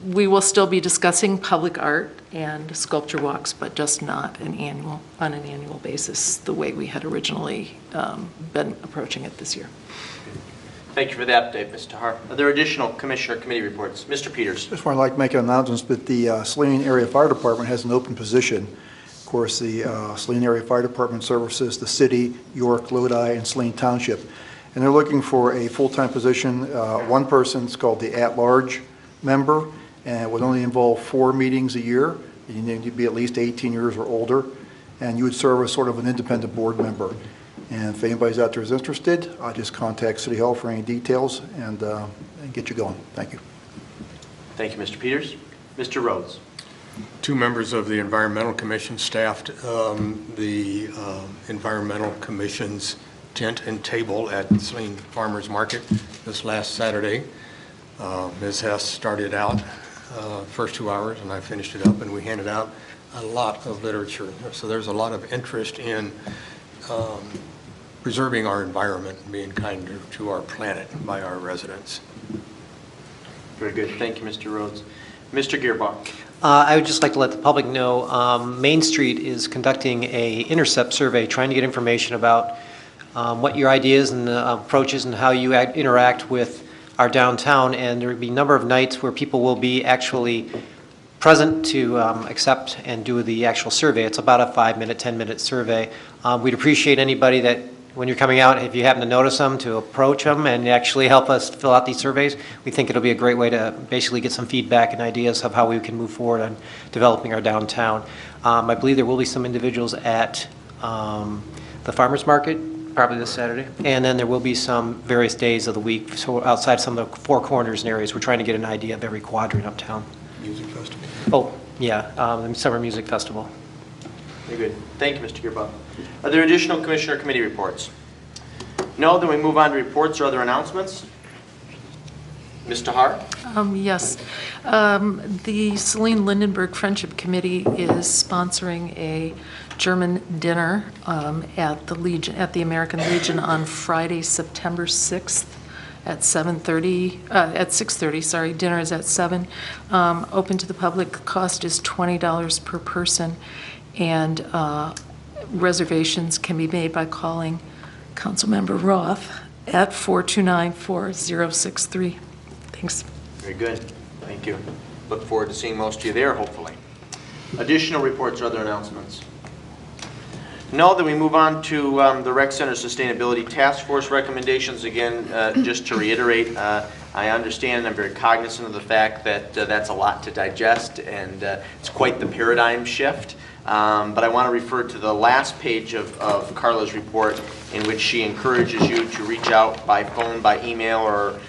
S14: We will still be discussing public art and sculpture walks, but just not on an annual basis, the way we had originally been approaching it this year.
S1: Thank you for that update, Ms. Tahar. Are there additional commissioner committee reports? Mr. Peters.
S8: Just want to like make an announcement that the Saline Area Fire Department has an open position. Of course, the Saline Area Fire Department services the city, York, Lodi, and Saline Township. And they're looking for a full-time position. One person's called the at-large member, and it would only involve 4 meetings a year. You need to be at least 18 years or older, and you would serve as sort of an independent board member. And if anybody's out there is interested, just contact City Hall for any details and get you going. Thank you.
S1: Thank you, Mr. Peters. Mr. Rhodes.
S3: 2 members of the Environmental Commission staffed the Environmental Commission's tent and table at Saline Farmers Market this last Saturday. Ms. Hess started out first 2 hours, and I finished it up, and we handed out a lot of literature. So there's a lot of interest in preserving our environment and being kinder to our planet by our residents.
S1: Very good. Thank you, Mr. Rhodes. Mr. Gearbaugh.
S2: I would just like to let the public know Main Street is conducting a intercept survey trying to get information about what your ideas and approaches and how you interact with our downtown, and there will be a number of nights where people will be actually present to accept and do the actual survey. It's about a 5-minute, 10-minute survey. We'd appreciate anybody that, when you're coming out, if you happen to notice them, to approach them and actually help us fill out these surveys. We think it'll be a great way to basically get some feedback and ideas of how we can move forward on developing our downtown. I believe there will be some individuals at the farmers market, probably this Saturday, and then there will be some various days of the week, so outside some of the 4 corners and areas. We're trying to get an idea of every quadrant uptown.
S3: Music festival.
S2: Oh, yeah, the Summer Music Festival.
S1: Very good. Thank you, Mr. Gearbaugh. Are there additional commissioner committee reports? No, then we move on to reports or other announcements. Ms. Tahar?
S14: Yes. The Saline Lindenberg Friendship Committee is sponsoring a German dinner at the American Legion on Friday, September 6th at 6:30, sorry. Dinner is at 7. Open to the public. Cost is $20 per person, and reservations can be made by calling Councilmember Roth at 429-4063. Thanks.
S1: Very good. Thank you. Look forward to seeing most of you there, hopefully. Additional reports or other announcements? No, then we move on to the Rec Center Sustainability Task Force recommendations. Again, just to reiterate, I understand and I'm very cognizant of the fact that that's a lot to digest, and it's quite the paradigm shift. But I want to refer to the last page of Carla's report, in which she encourages you to reach out by phone, by email, or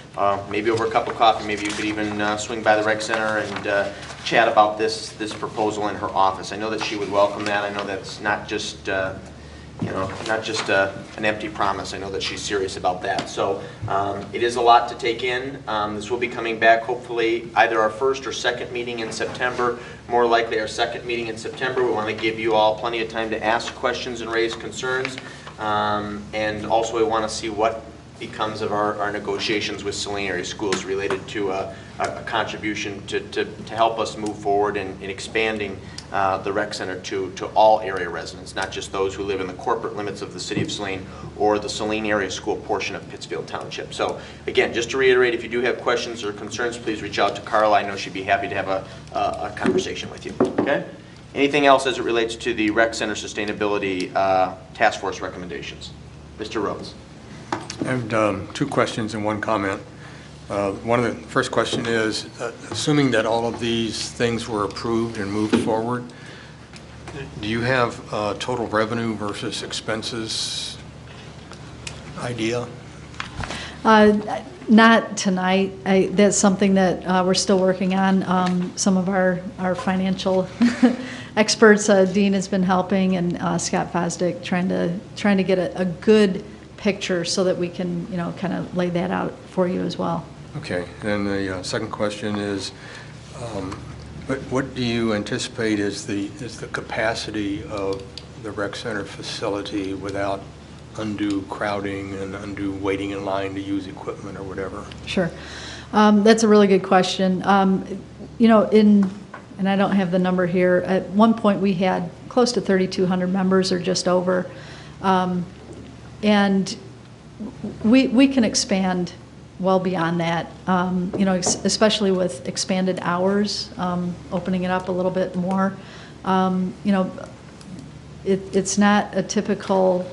S1: maybe over a cup of coffee. Maybe you could even swing by the Rec Center and chat about this proposal in her office. I know that she would welcome that. I know that's not just an empty promise. I know that she's serious about that. So it is a lot to take in. This will be coming back hopefully either our first or second meeting in September. More likely our second meeting in September. We want to give you all plenty of time to ask questions and raise concerns. And also we want to see what becomes of our negotiations with Saline area schools related to a contribution to help us move forward in expanding the rec center to all area residents, not just those who live in the corporate limits of the city of Saline or the Saline area school portion of Pittsfield Township. So again, just to reiterate, if you do have questions or concerns, please reach out to Carla. I know she'd be happy to have a conversation with you. Okay? Anything else as it relates to the Rec Center Sustainability Task Force recommendations? Mr. Rhodes.
S3: I have 2 questions and 1 comment. One of the first question is, assuming that all of these things were approved and moved forward, do you have total revenue versus expenses idea?
S6: Not tonight. That's something that we're still working on. Some of our financial experts, Dean has been helping, and Scott Fosdick trying to get a good picture so that we can, kind of lay that out for you as well.
S3: Okay, and the second question is, what do you anticipate is the capacity of the rec center facility without undue crowding and undue waiting in line to use equipment or whatever?
S6: Sure. That's a really good question. And I don't have the number here, at one point we had close to 3,200 members or just over. And we can expand well beyond that, especially with expanded hours, opening it up a little bit more. It's not a typical,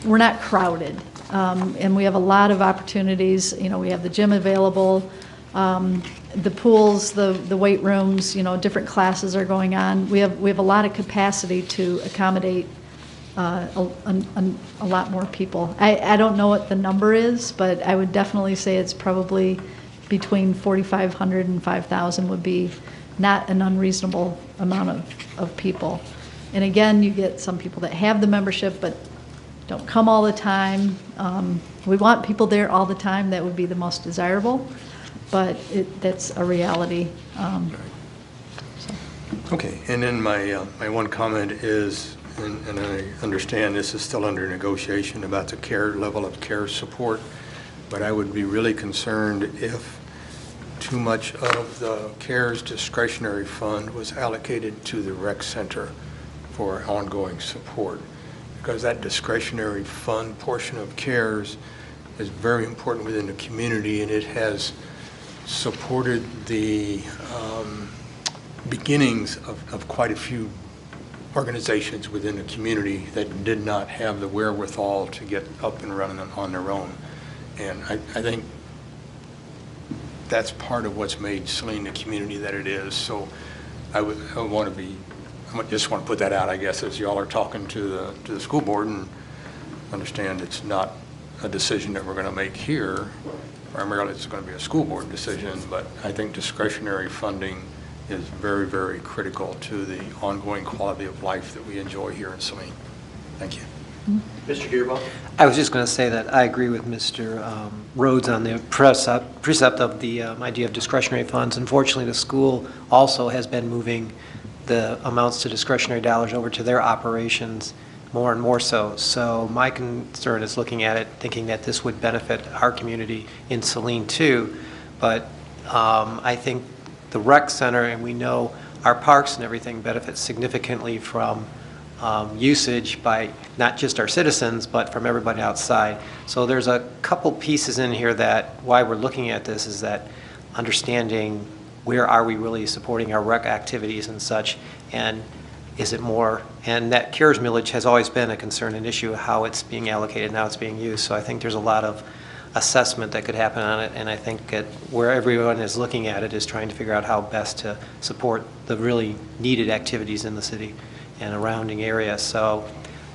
S6: we're not crowded. And we have a lot of opportunities. We have the gym available, the pools, the weight rooms, different classes are going on. We have a lot of capacity to accommodate a lot more people. I don't know what the number is, but I would definitely say it's probably between 4,500 and 5,000 would be not an unreasonable amount of people. And again, you get some people that have the membership but don't come all the time. We want people there all the time. That would be the most desirable, but that's a reality.
S3: Okay, and then my one comment is, and I understand this is still under negotiation about the level of care support, but I would be really concerned if too much of the CARES discretionary fund was allocated to the rec center for ongoing support, because that discretionary fund portion of CARES is very important within the community, and it has supported the beginnings of quite a few organizations within the community that did not have the wherewithal to get up and running on their own. And I think that's part of what's made Saline the community that it is. So I just want to put that out, I guess, as y'all are talking to the school board, and understand it's not a decision that we're going to make here. Primarily it's going to be a school board decision, but I think discretionary funding is very, very critical to the ongoing quality of life that we enjoy here in Saline. Thank you.
S1: Mr. Gearbaugh?
S2: I was just going to say that I agree with Mr. Rhodes on the precept of the idea of discretionary funds. Unfortunately, the school also has been moving the amounts to discretionary dollars over to their operations more and more so. So my concern is looking at it, thinking that this would benefit our community in Saline too. But I think the rec center, and we know our parks and everything benefit significantly from usage by not just our citizens, but from everybody outside. So there's a couple pieces in here that why we're looking at this is that understanding where are we really supporting our rec activities and such, and is it more, and that CARES millage has always been a concern and issue, how it's being allocated, now it's being used. So I think there's a lot of assessment that could happen on it, and I think that where everyone is looking at it is trying to figure out how best to support the really needed activities in the city and surrounding area. So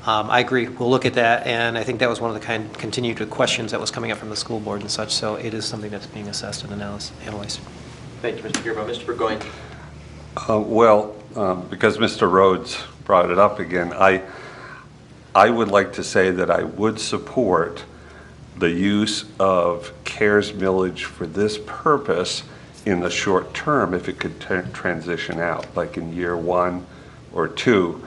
S2: I agree, we'll look at that, and I think that was one of the continued questions that was coming up from the school board and such, so it is something that's being assessed and analyzed.
S1: Thank you, Mr. Gearbaugh. Mr. Burgoyne?
S7: Because Mr. Rhodes brought it up again, I would like to say that I would support the use of CARES millage for this purpose in the short term if it could transition out, like in year 1 or 2,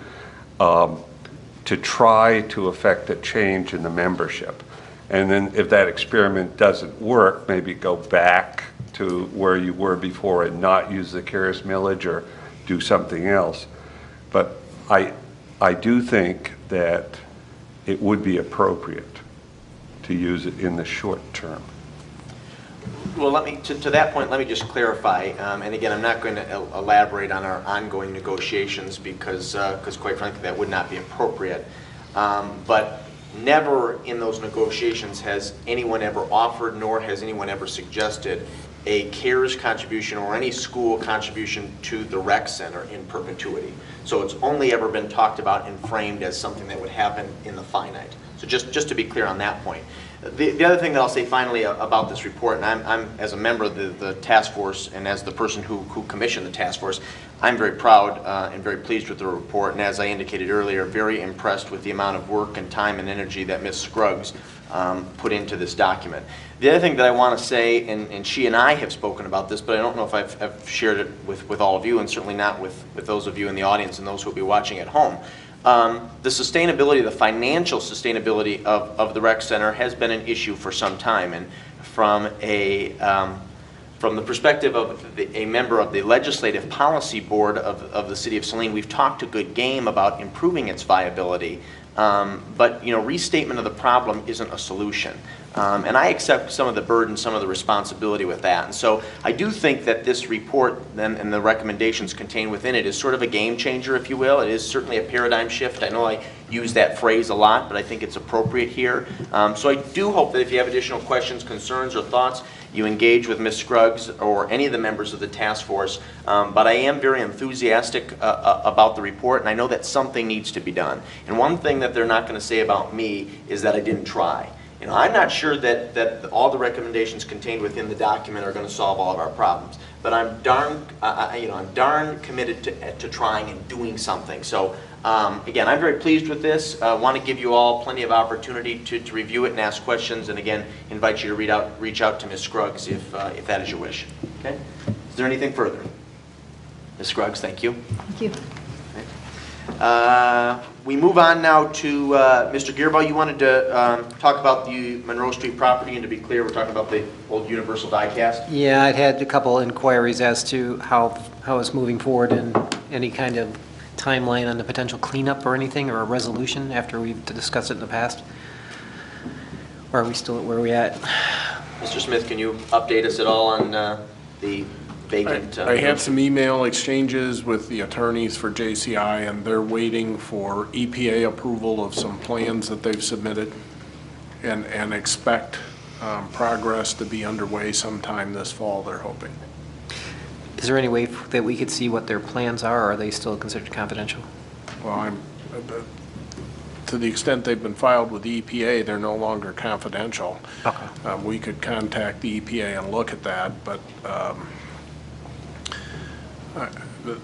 S7: to try to affect a change in the membership. And then if that experiment doesn't work, maybe go back to where you were before and not use the CARES millage or do something else. But I do think that it would be appropriate to use it in the short term.
S1: Well, let me, to that point, let me just clarify, and again, I'm not going to elaborate on our ongoing negotiations because quite frankly, that would not be appropriate. But never in those negotiations has anyone ever offered, nor has anyone ever suggested a CARES contribution or any school contribution to the rec center in perpetuity. So it's only ever been talked about and framed as something that would happen in the finite. So just to be clear on that point. The other thing that I'll say finally about this report, and I'm as a member of the task force and as the person who commissioned the task force, I'm very proud and very pleased with the report, and as I indicated earlier, very impressed with the amount of work and time and energy that Ms. Scruggs put into this document. The other thing that I want to say, and she and I have spoken about this, but I don't know if I've shared it with all of you, and certainly not with those of you in the audience and those who will be watching at home. The sustainability, the financial sustainability of the rec center has been an issue for some time, and from the perspective of a member of the Legislative Policy Board of the City of Saline, we've talked a good game about improving its viability, but restatement of the problem isn't a solution. And I accept some of the burden, some of the responsibility with that. And so I do think that this report and the recommendations contained within it is sort of a game changer, if you will. It is certainly a paradigm shift. I know I use that phrase a lot, but I think it's appropriate here. So I do hope that if you have additional questions, concerns, or thoughts, you engage with Ms. Scruggs or any of the members of the task force. But I am very enthusiastic about the report, and I know that something needs to be done. And one thing that they're not going to say about me is that I didn't try. I'm not sure that all the recommendations contained within the document are going to solve all of our problems, but I'm darn committed to trying and doing something. So again, I'm very pleased with this. I want to give you all plenty of opportunity to review it and ask questions, and again, invite you to reach out to Ms. Scruggs if that is your wish. Okay? Is there anything further? Ms. Scruggs, thank you.
S6: Thank you.
S1: We move on now to Mr. Gearbaugh. You wanted to talk about the Monroe Street property, and to be clear, we're talking about the old Universal Die-Cast.
S2: Yeah, I'd had a couple inquiries as to how it's moving forward and any kind of timeline on the potential cleanup or anything, or a resolution after we've discussed it in the past. Or are we still at where we at?
S1: Mr. Smith, can you update us at all on the vacant?
S19: I had some email exchanges with the attorneys for JCI, and they're waiting for EPA approval of some plans that they've submitted, and expect progress to be underway sometime this fall, they're hoping.
S2: Is there any way that we could see what their plans are, or are they still considered confidential?
S19: Well, to the extent they've been filed with the EPA, they're no longer confidential.
S2: Okay.
S19: We could contact the EPA and look at that, but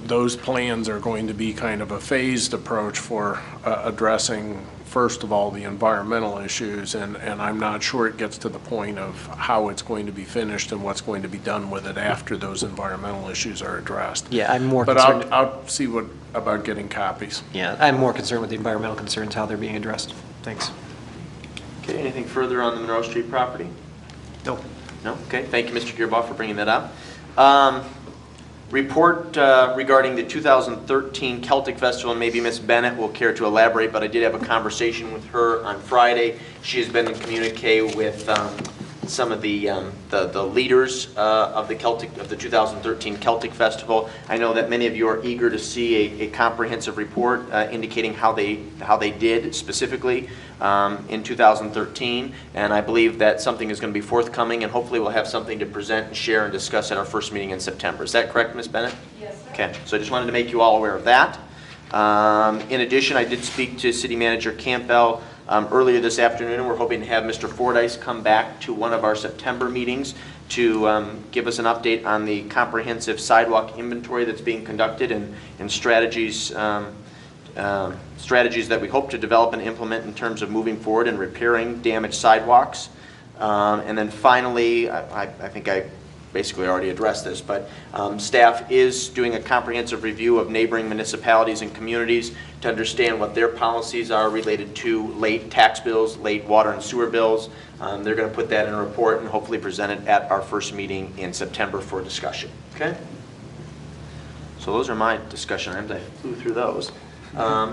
S19: those plans are going to be kind of a phased approach for addressing, first of all, the environmental issues, and I'm not sure it gets to the point of how it's going to be finished and what's going to be done with it after those environmental issues are addressed.
S2: Yeah, I'm more
S19: But
S2: concerned.
S19: I'll see about getting copies.
S2: Yeah, I'm more concerned with the environmental concerns, how they're being addressed. Thanks.
S1: Okay, anything further on the Monroe Street property?
S2: No.
S1: No? Okay, thank you, Mr. Gearbaugh, for bringing that up. Report regarding the 2013 Celtic Festival, and maybe Ms. Bennett will care to elaborate, but I did have a conversation with her on Friday. She has been in communique with some of the leaders of the 2013 Celtic Festival. I know that many of you are eager to see a comprehensive report indicating how they did specifically in 2013, and I believe that something is going to be forthcoming, and hopefully we'll have something to present and share and discuss at our first meeting in September. Is that correct, Ms. Bennett?
S14: Yes, sir.
S1: Okay, so I just wanted to make you all aware of that. In addition, I did speak to City Manager Campbell earlier this afternoon, and we're hoping to have Mr. Fordyce come back to one of our September meetings to give us an update on the comprehensive sidewalk inventory that's being conducted and strategies that we hope to develop and implement in terms of moving forward and repairing damaged sidewalks. And then finally, I think I basically already addressed this, but staff is doing a comprehensive review of neighboring municipalities and communities to understand what their policies are related to late tax bills, late water and sewer bills. They're going to put that in a report and hopefully present it at our first meeting in September for discussion. Okay? So those are my discussion items. I flew through those.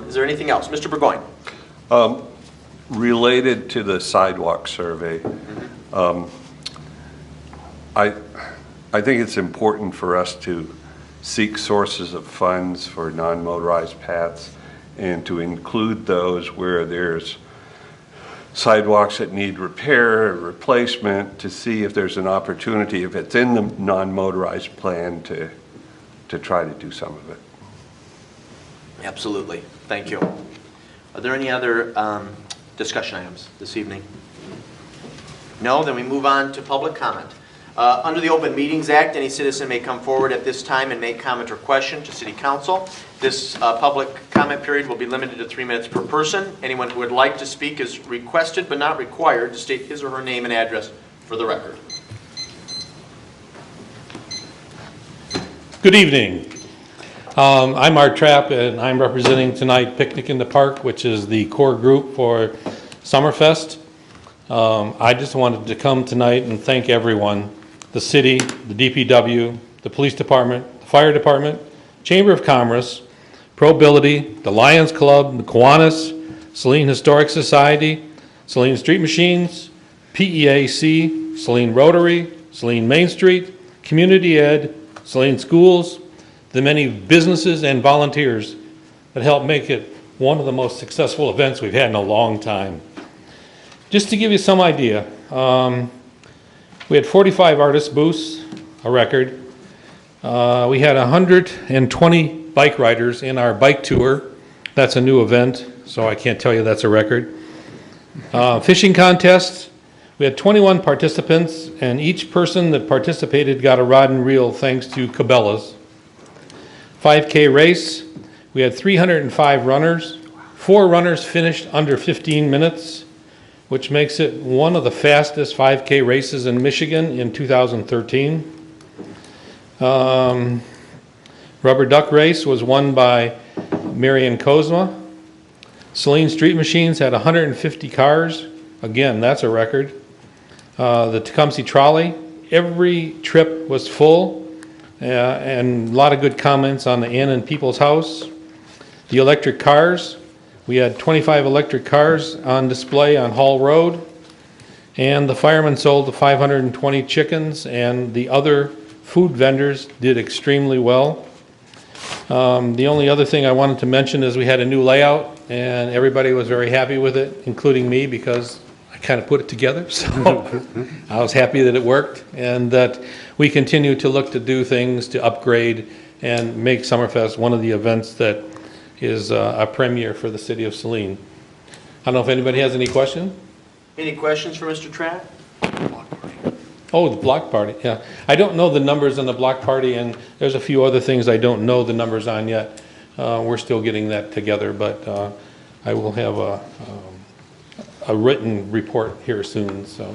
S1: Is there anything else? Mr. Burgoyne.
S7: Related to the sidewalk survey, I think it's important for us to seek sources of funds for non-motorized paths and to include those where there's sidewalks that need repair or replacement, to see if there's an opportunity, if it's in the non-motorized plan, to try to do some of it.
S1: Absolutely. Thank you. Are there any other discussion items this evening? No? Then we move on to public comment. Under the Open Meetings Act, any citizen may come forward at this time and make comment or question to City Council. This public comment period will be limited to 3 minutes per person. Anyone who would like to speak is requested but not required to state his or her name and address for the record.
S20: Good evening. I'm Art Trapp, and I'm representing tonight Picnic in the Park, which is the core group for Summerfest. I just wanted to come tonight and thank everyone, the city, the DPW, the police department, the fire department, Chamber of Commerce, ProBility, the Lions Club, the Kiwanis, Saline Historic Society, Saline Street Machines, PEAC, Saline Rotary, Saline Main Street, Community Ed, Saline Schools, the many businesses and volunteers that help make it one of the most successful events we've had in a long time. Just to give you some idea, we had 45 artist booths, a record. We had 120 bike riders in our bike tour. That's a new event, so I can't tell you that's a record. Fishing contests, we had 21 participants, and each person that participated got a rod and reel thanks to Cabela's. 5K race, we had 305 runners. 4 runners finished under 15 minutes, which makes it one of the fastest 5K races in Michigan in 2013. Rubber duck race was won by Marion Kozma. Saline Street Machines had 150 cars. Again, that's a record. The Tecumseh Trolley, every trip was full, and a lot of good comments on the Inn and People's House. The electric cars, we had 25 electric cars on display on Hall Road, and the firemen sold 520 chickens, and the other food vendors did extremely well. The only other thing I wanted to mention is we had a new layout, and everybody was very happy with it, including me, because I kind of put it together, so I was happy that it worked, and that we continue to look to do things to upgrade and make Summerfest one of the events that is a premier for the city of Saline. I don't know if anybody has any questions?
S1: Any questions for Mr. Trapp?
S20: Oh, the block party, yeah. I don't know the numbers on the block party, and there's a few other things I don't know the numbers on yet. We're still getting that together, but I will have a written report here soon, so.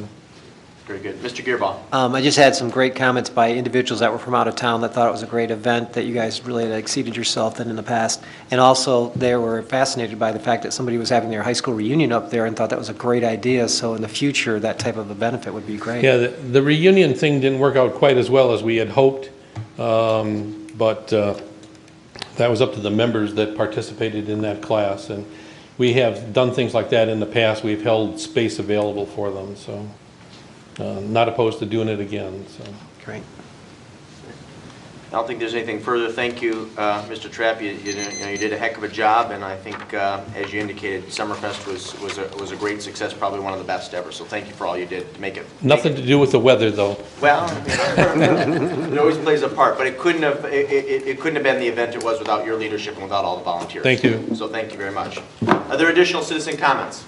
S1: Very good. Mr. Gearbaugh.
S2: I just had some great comments by individuals that were from out of town that thought it was a great event, that you guys really had exceeded yourself in the past. And also, they were fascinated by the fact that somebody was having their high school reunion up there and thought that was a great idea. So in the future, that type of a benefit would be great.
S20: Yeah, the reunion thing didn't work out quite as well as we had hoped, but that was up to the members that participated in that class. And we have done things like that in the past. We've held space available for them, so. Not opposed to doing it again. So.
S2: Great.
S1: I don't think there's anything further. Thank you, Mr. Trapp. You did a heck of a job, and I think, as you indicated, Summerfest was a great success, probably one of the best ever. So thank you for all you did to make it.
S20: Nothing to do with the weather, though.
S1: Well, it always plays a part, but it couldn't have been the event it was without your leadership and without all the volunteers.
S20: Thank you.
S1: So thank you very much. Are there additional citizen comments?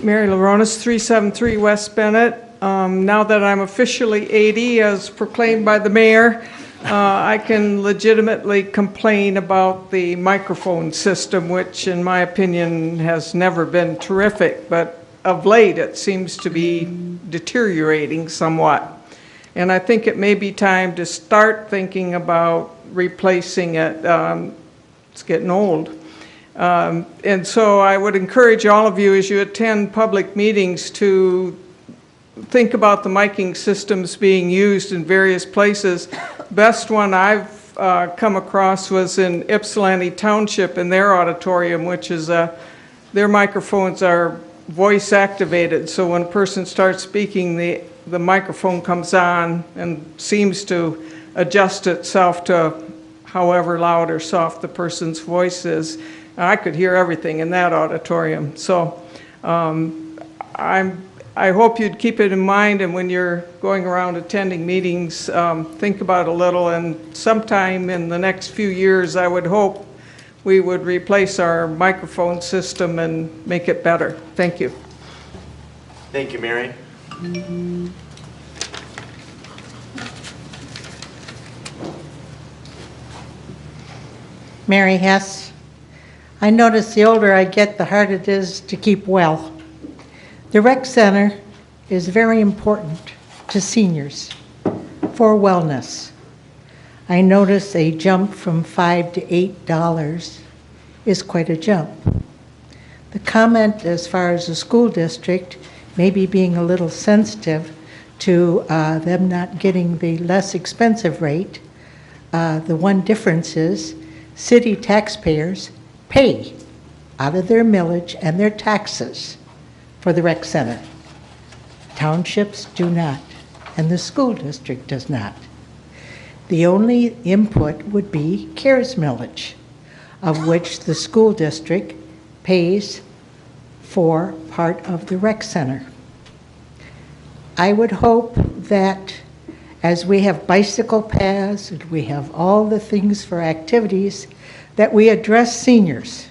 S21: Mary LaRonas, 373 West Bennett. Now that I'm officially 80, as proclaimed by the mayor, I can legitimately complain about the microphone system, which in my opinion has never been terrific, but of late it seems to be deteriorating somewhat. And I think it may be time to start thinking about replacing it. It's getting old. And so I would encourage all of you as you attend public meetings to think about the miking systems being used in various places. Best one I've come across was in Ypsilanti Township in their auditorium, which is their microphones are voice activated. So when a person starts speaking, the microphone comes on and seems to adjust itself to however loud or soft the person's voice is. I could hear everything in that auditorium. So I hope you'd keep it in mind, and when you're going around attending meetings, think about it a little, and sometime in the next few years, I would hope we would replace our microphone system and make it better. Thank you.
S1: Thank you, Mary.
S10: Mary Hess. I notice the older I get, the harder it is to keep well. The rec center is very important to seniors for wellness. I notice a jump from $5 to $8 is quite a jump. The comment as far as the school district maybe being a little sensitive to them not getting the less expensive rate, the one difference is city taxpayers pay out of their millage and their taxes for the rec center. Townships do not, and the school district does not. The only input would be CARES millage, of which the school district pays for part of the rec center. I would hope that as we have bicycle paths and we have all the things for activities, that we address seniors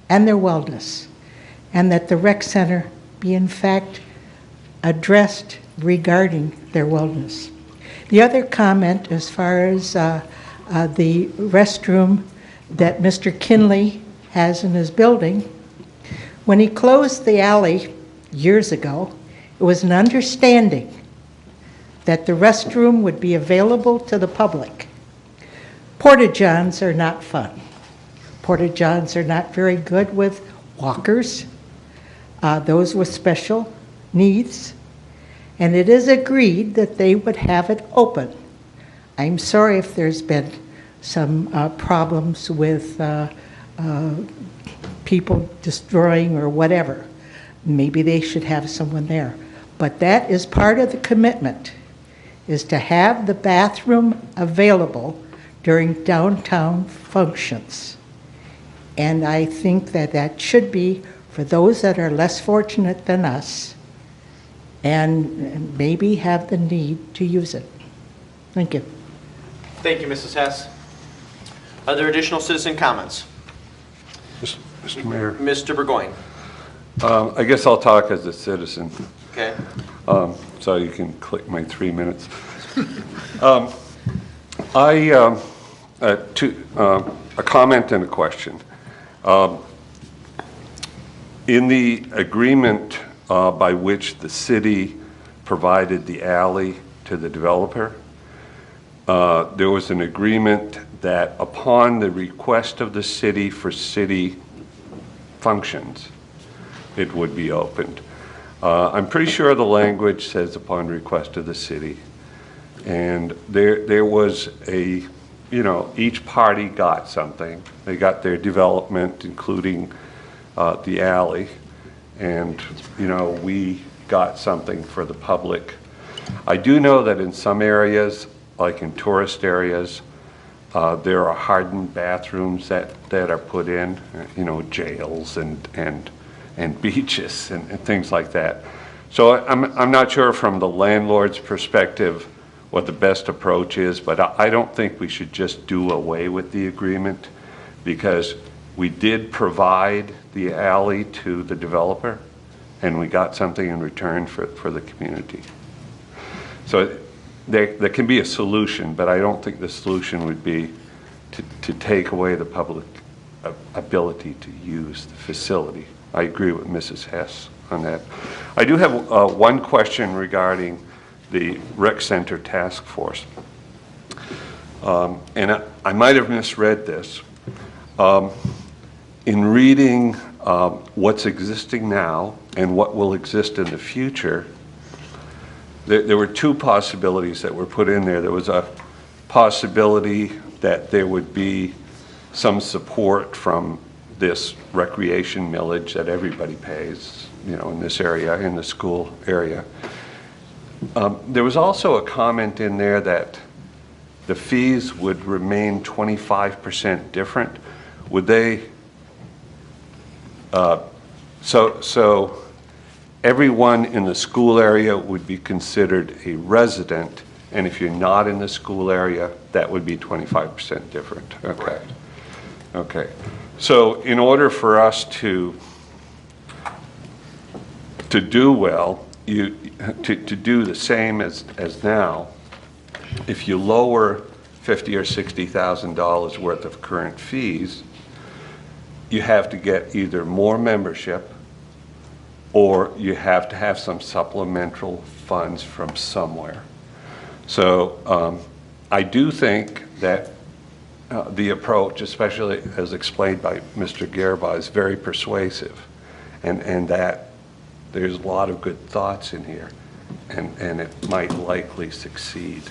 S10: and their wellness, and that the rec center be in fact addressed regarding their wellness. The other comment as far as the restroom that Mr. Kinley has in his building, when he closed the alley years ago, it was an understanding that the restroom would be available to the public. Porta-johns are not fun. Porta-johns are not very good with walkers, those with special needs, and it is agreed that they would have it open. I'm sorry if there's been some problems with people destroying or whatever. Maybe they should have someone there. But that is part of the commitment, is to have the bathroom available during downtown functions. And I think that that should be for those that are less fortunate than us and maybe have the need to use it. Thank you.
S1: Thank you, Mrs. Hess. Are there additional citizen comments?
S7: Mr. Mayor.
S1: Mr. Burgoyne.
S7: I guess I'll talk as a citizen.
S1: Okay.
S7: So you can click my 3 minutes. A comment and a question. In the agreement by which the city provided the alley to the developer, there was an agreement that upon the request of the city for city functions, it would be opened. I'm pretty sure the language says upon request of the city. And there was a, each party got something. They got their development, including the alley. And, we got something for the public. I do know that in some areas, like in tourist areas, there are hardened bathrooms that are put in, jails and beaches and things like that. So I'm not sure from the landlord's perspective what the best approach is, but I don't think we should just do away with the agreement, because we did provide the alley to the developer and we got something in return for the community. So there can be a solution, but I don't think the solution would be to take away the public ability to use the facility. I agree with Mrs. Hess on that. I do have one question regarding the rec center task force. And I might have misread this. In reading what's existing now and what will exist in the future, there were two possibilities that were put in there. There was a possibility that there would be some support from this recreation millage that everybody pays, in this area, in the school area. There was also a comment in there that the fees would remain 25% different. Would they, so everyone in the school area would be considered a resident, and if you're not in the school area, that would be 25% different. Okay. Okay. So in order for us to do well, to do the same as now, if you lower $50,000 or $60,000 worth of current fees, you have to get either more membership or you have to have some supplemental funds from somewhere. So I do think that the approach, especially as explained by Mr. Gerba, is very persuasive, and that there's a lot of good thoughts in here, and it might likely succeed.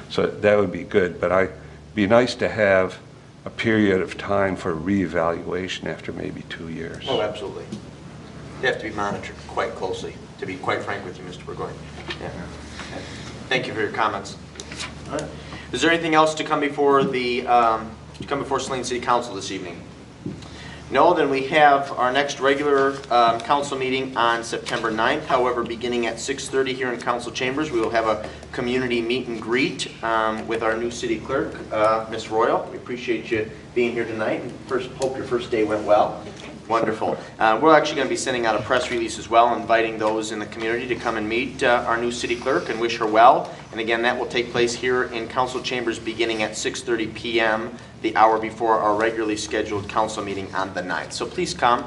S7: So that would be good, but it'd be nice to have a period of time for reevaluation after maybe 2 years.
S1: Oh, absolutely. They have to be monitored quite closely, to be quite frank with you, Mr. Burgoyne. Yeah. Thank you for your comments. All right. Is there anything else to come before Saline City Council this evening? No, then we have our next regular council meeting on September 9th. However, beginning at 6:30 here in council chambers, we will have a community meet and greet with our new city clerk, Ms. Royal. We appreciate you being here tonight, and hope your first day went well. Wonderful. We're actually going to be sending out a press release as well, inviting those in the community to come and meet our new city clerk and wish her well. And again, that will take place here in council chambers beginning at 6:30 p.m., the hour before our regularly scheduled council meeting on the 9th. So please come,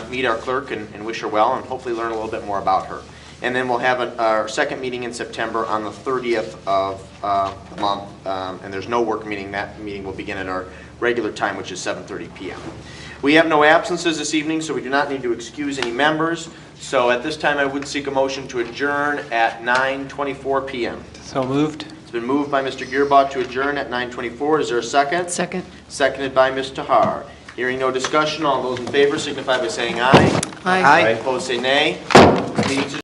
S1: meet our clerk and wish her well, and hopefully learn a little bit more about her. And then we'll have our second meeting in September on the 30th of the month, and there's no work meeting. That meeting will begin at our regular time, which is 7:30 p.m. We have no absences this evening, so we do not need to excuse any members. So at this time, I would seek a motion to adjourn at 9:24 p.m.
S2: So moved.
S1: It's been moved by Mr. Gearbaugh to adjourn at 9:24. Is there a second?
S14: Second.
S1: Seconded by Ms. Tahar. Hearing no discussion, all those in favor signify by saying aye.
S14: Aye.
S1: Opposed, say nay. Meeting's